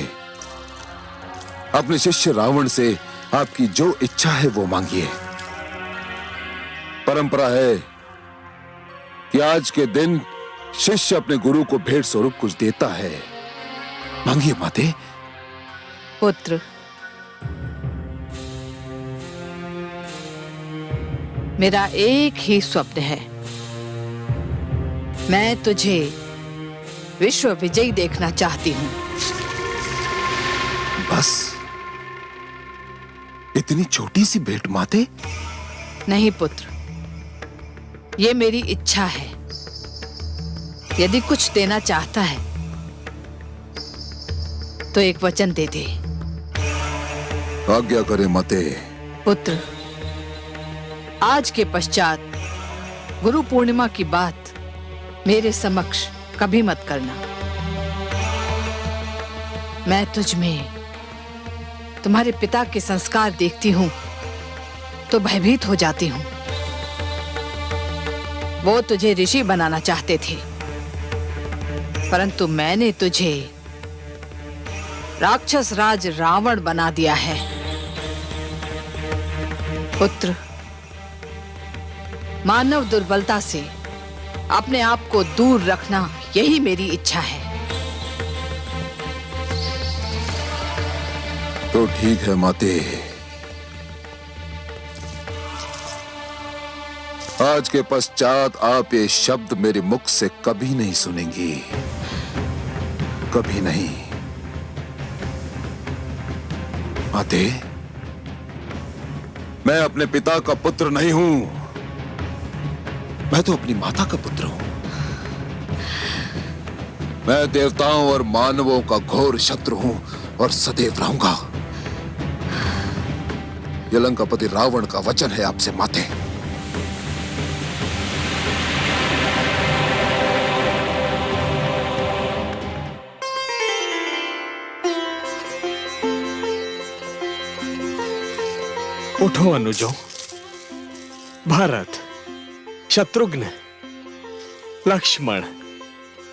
अपने शिष्य रावण से आपकी जो इच्छा है वो मांगिए। परंपरा है कि आज के दिन शिष्य अपने गुरु को भेंट स्वरूप कुछ देता है। मांगिए माते। पुत्र, मेरा एक ही स्वप्न है, मैं तुझे विश्व विजयी देखना चाहती हूँ। बस इतनी छोटी सी भेंट माते? नहीं पुत्र, ये मेरी इच्छा है। यदि कुछ देना चाहता है तो एक वचन दे दे। आज्ञा करे माते। पुत्र, आज के पश्चात गुरु पूर्णिमा की बात मेरे समक्ष कभी मत करना। मैं तुझ में तुम्हारे पिता के संस्कार देखती हूं तो भयभीत हो जाती हूं। वो तुझे ऋषि बनाना चाहते थे, परंतु मैंने तुझे राक्षस राज रावण बना दिया है। पुत्र, मानव दुर्बलता से अपने आप को दूर रखना, यही मेरी इच्छा है। तो ठीक है माते, आज के पश्चात आप ये शब्द मेरे मुख से कभी नहीं सुनेंगी, कभी नहीं। माते, मैं अपने पिता का पुत्र नहीं हूं, मैं तो अपनी माता का पुत्र हूं। मैं देवताओं और मानवों का घोर शत्रु हूं और सदैव रहूंगा। यह लंकापति रावण का वचन है आपसे माते। उठो अनुजों, भरत, शत्रुघ्न, लक्ष्मण,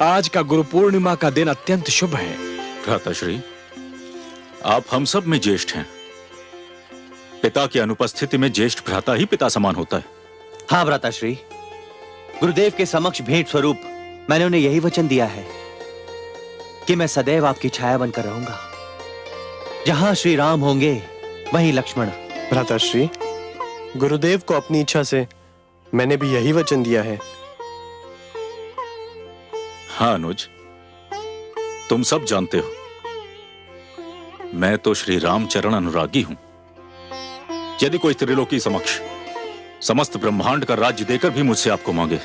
आज का गुरु पूर्णिमा का दिन अत्यंत शुभ है। भ्राताश्री, आप हम सब में ज्येष्ठ हैं। पिता की अनुपस्थिति में ज्येष्ठ भ्राता ही पिता समान होता है। हाँ भ्राताश्री, गुरुदेव के समक्ष भेंट स्वरूप मैंने उन्हें यही वचन दिया है कि मैं सदैव आपकी छाया बनकर रहूंगा। जहां श्री राम होंगे वहीं लक्ष्मण। भ्राताश्री, गुरुदेव को अपनी इच्छा से मैंने भी यही वचन दिया है। हाँ अनुज, तुम सब जानते हो, मैं तो श्री रामचरण अनुरागी हूं। यदि कोई त्रिलोकी समक्ष समस्त ब्रह्मांड का राज्य देकर भी मुझसे आपको मांगे,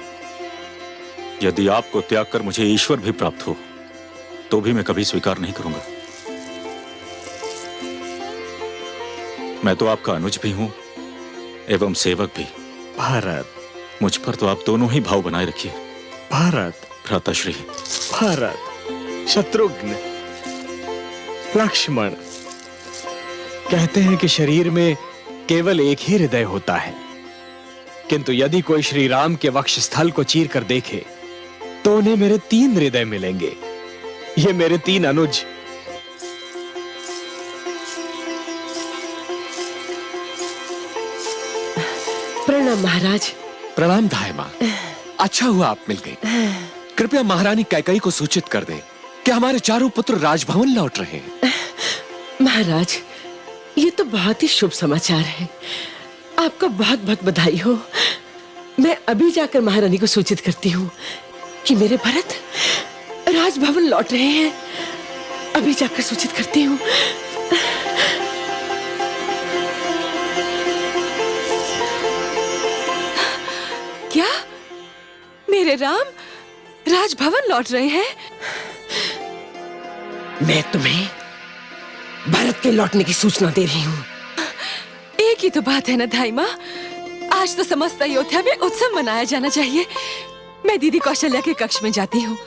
यदि आपको त्याग कर मुझे ईश्वर भी प्राप्त हो, तो भी मैं कभी स्वीकार नहीं करूंगा। मैं तो आपका अनुज भी हूं एवं सेवक भी। भारत, मुझ पर तो आप दोनों ही भाव बनाए रखिए। भारत, भ्राताश्री, भारत, शत्रुघ्न, लक्ष्मण, कहते हैं कि शरीर में केवल एक ही हृदय होता है, किंतु यदि कोई श्री राम के वक्ष स्थल को चीर कर देखे तो उन्हें मेरे 3 हृदय मिलेंगे। ये मेरे 3 अनुज। प्रणाम महाराज। प्रणाम धाय मां। अच्छा हुआ आप मिल गई। कृपया महारानी कैकई को सूचित कर दें कि हमारे चारों पुत्र राजभवन लौट रहे हैं। महाराज, ये तो बहुत ही शुभ समाचार है। आपको बहुत बहुत बधाई हो। मैं अभी जाकर महारानी को सूचित करती हूँ कि मेरे भरत राजभवन लौट रहे हैं। अभी जाकर सूचित करती हूँ। क्या मेरे राम राजभवन लौट रहे हैं? मैं तुम्हें भारत के लौटने की सूचना दे रही हूँ। एक ही तो बात है ना धाई माँ, आज तो समस्त अयोध्या में उत्सव मनाया जाना चाहिए। मैं दीदी कौशल्या के कक्ष में जाती हूँ।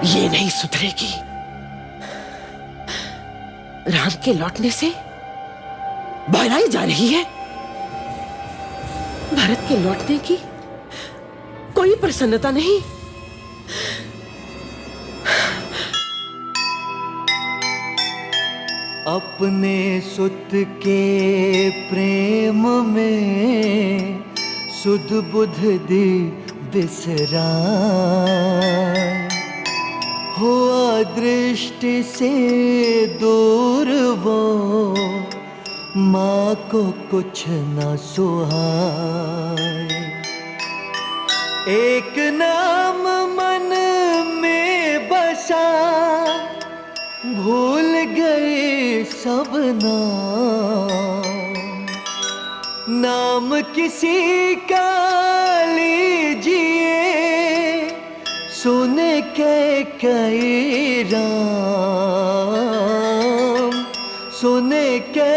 ये नहीं सुधरेगी। राम के लौटने से बहराई जा रही है। भारत के लौटने की कोई प्रसन्नता नहीं। अपने सुत के प्रेम में सुध बुध दी बिसराए, हुआ दृष्टि से दूर वो, माँ को कुछ न सुहाए। एक नाम मन में बसा, भूल गए सब नाम किसी का लीजिए, सुने के कई राम, सुने के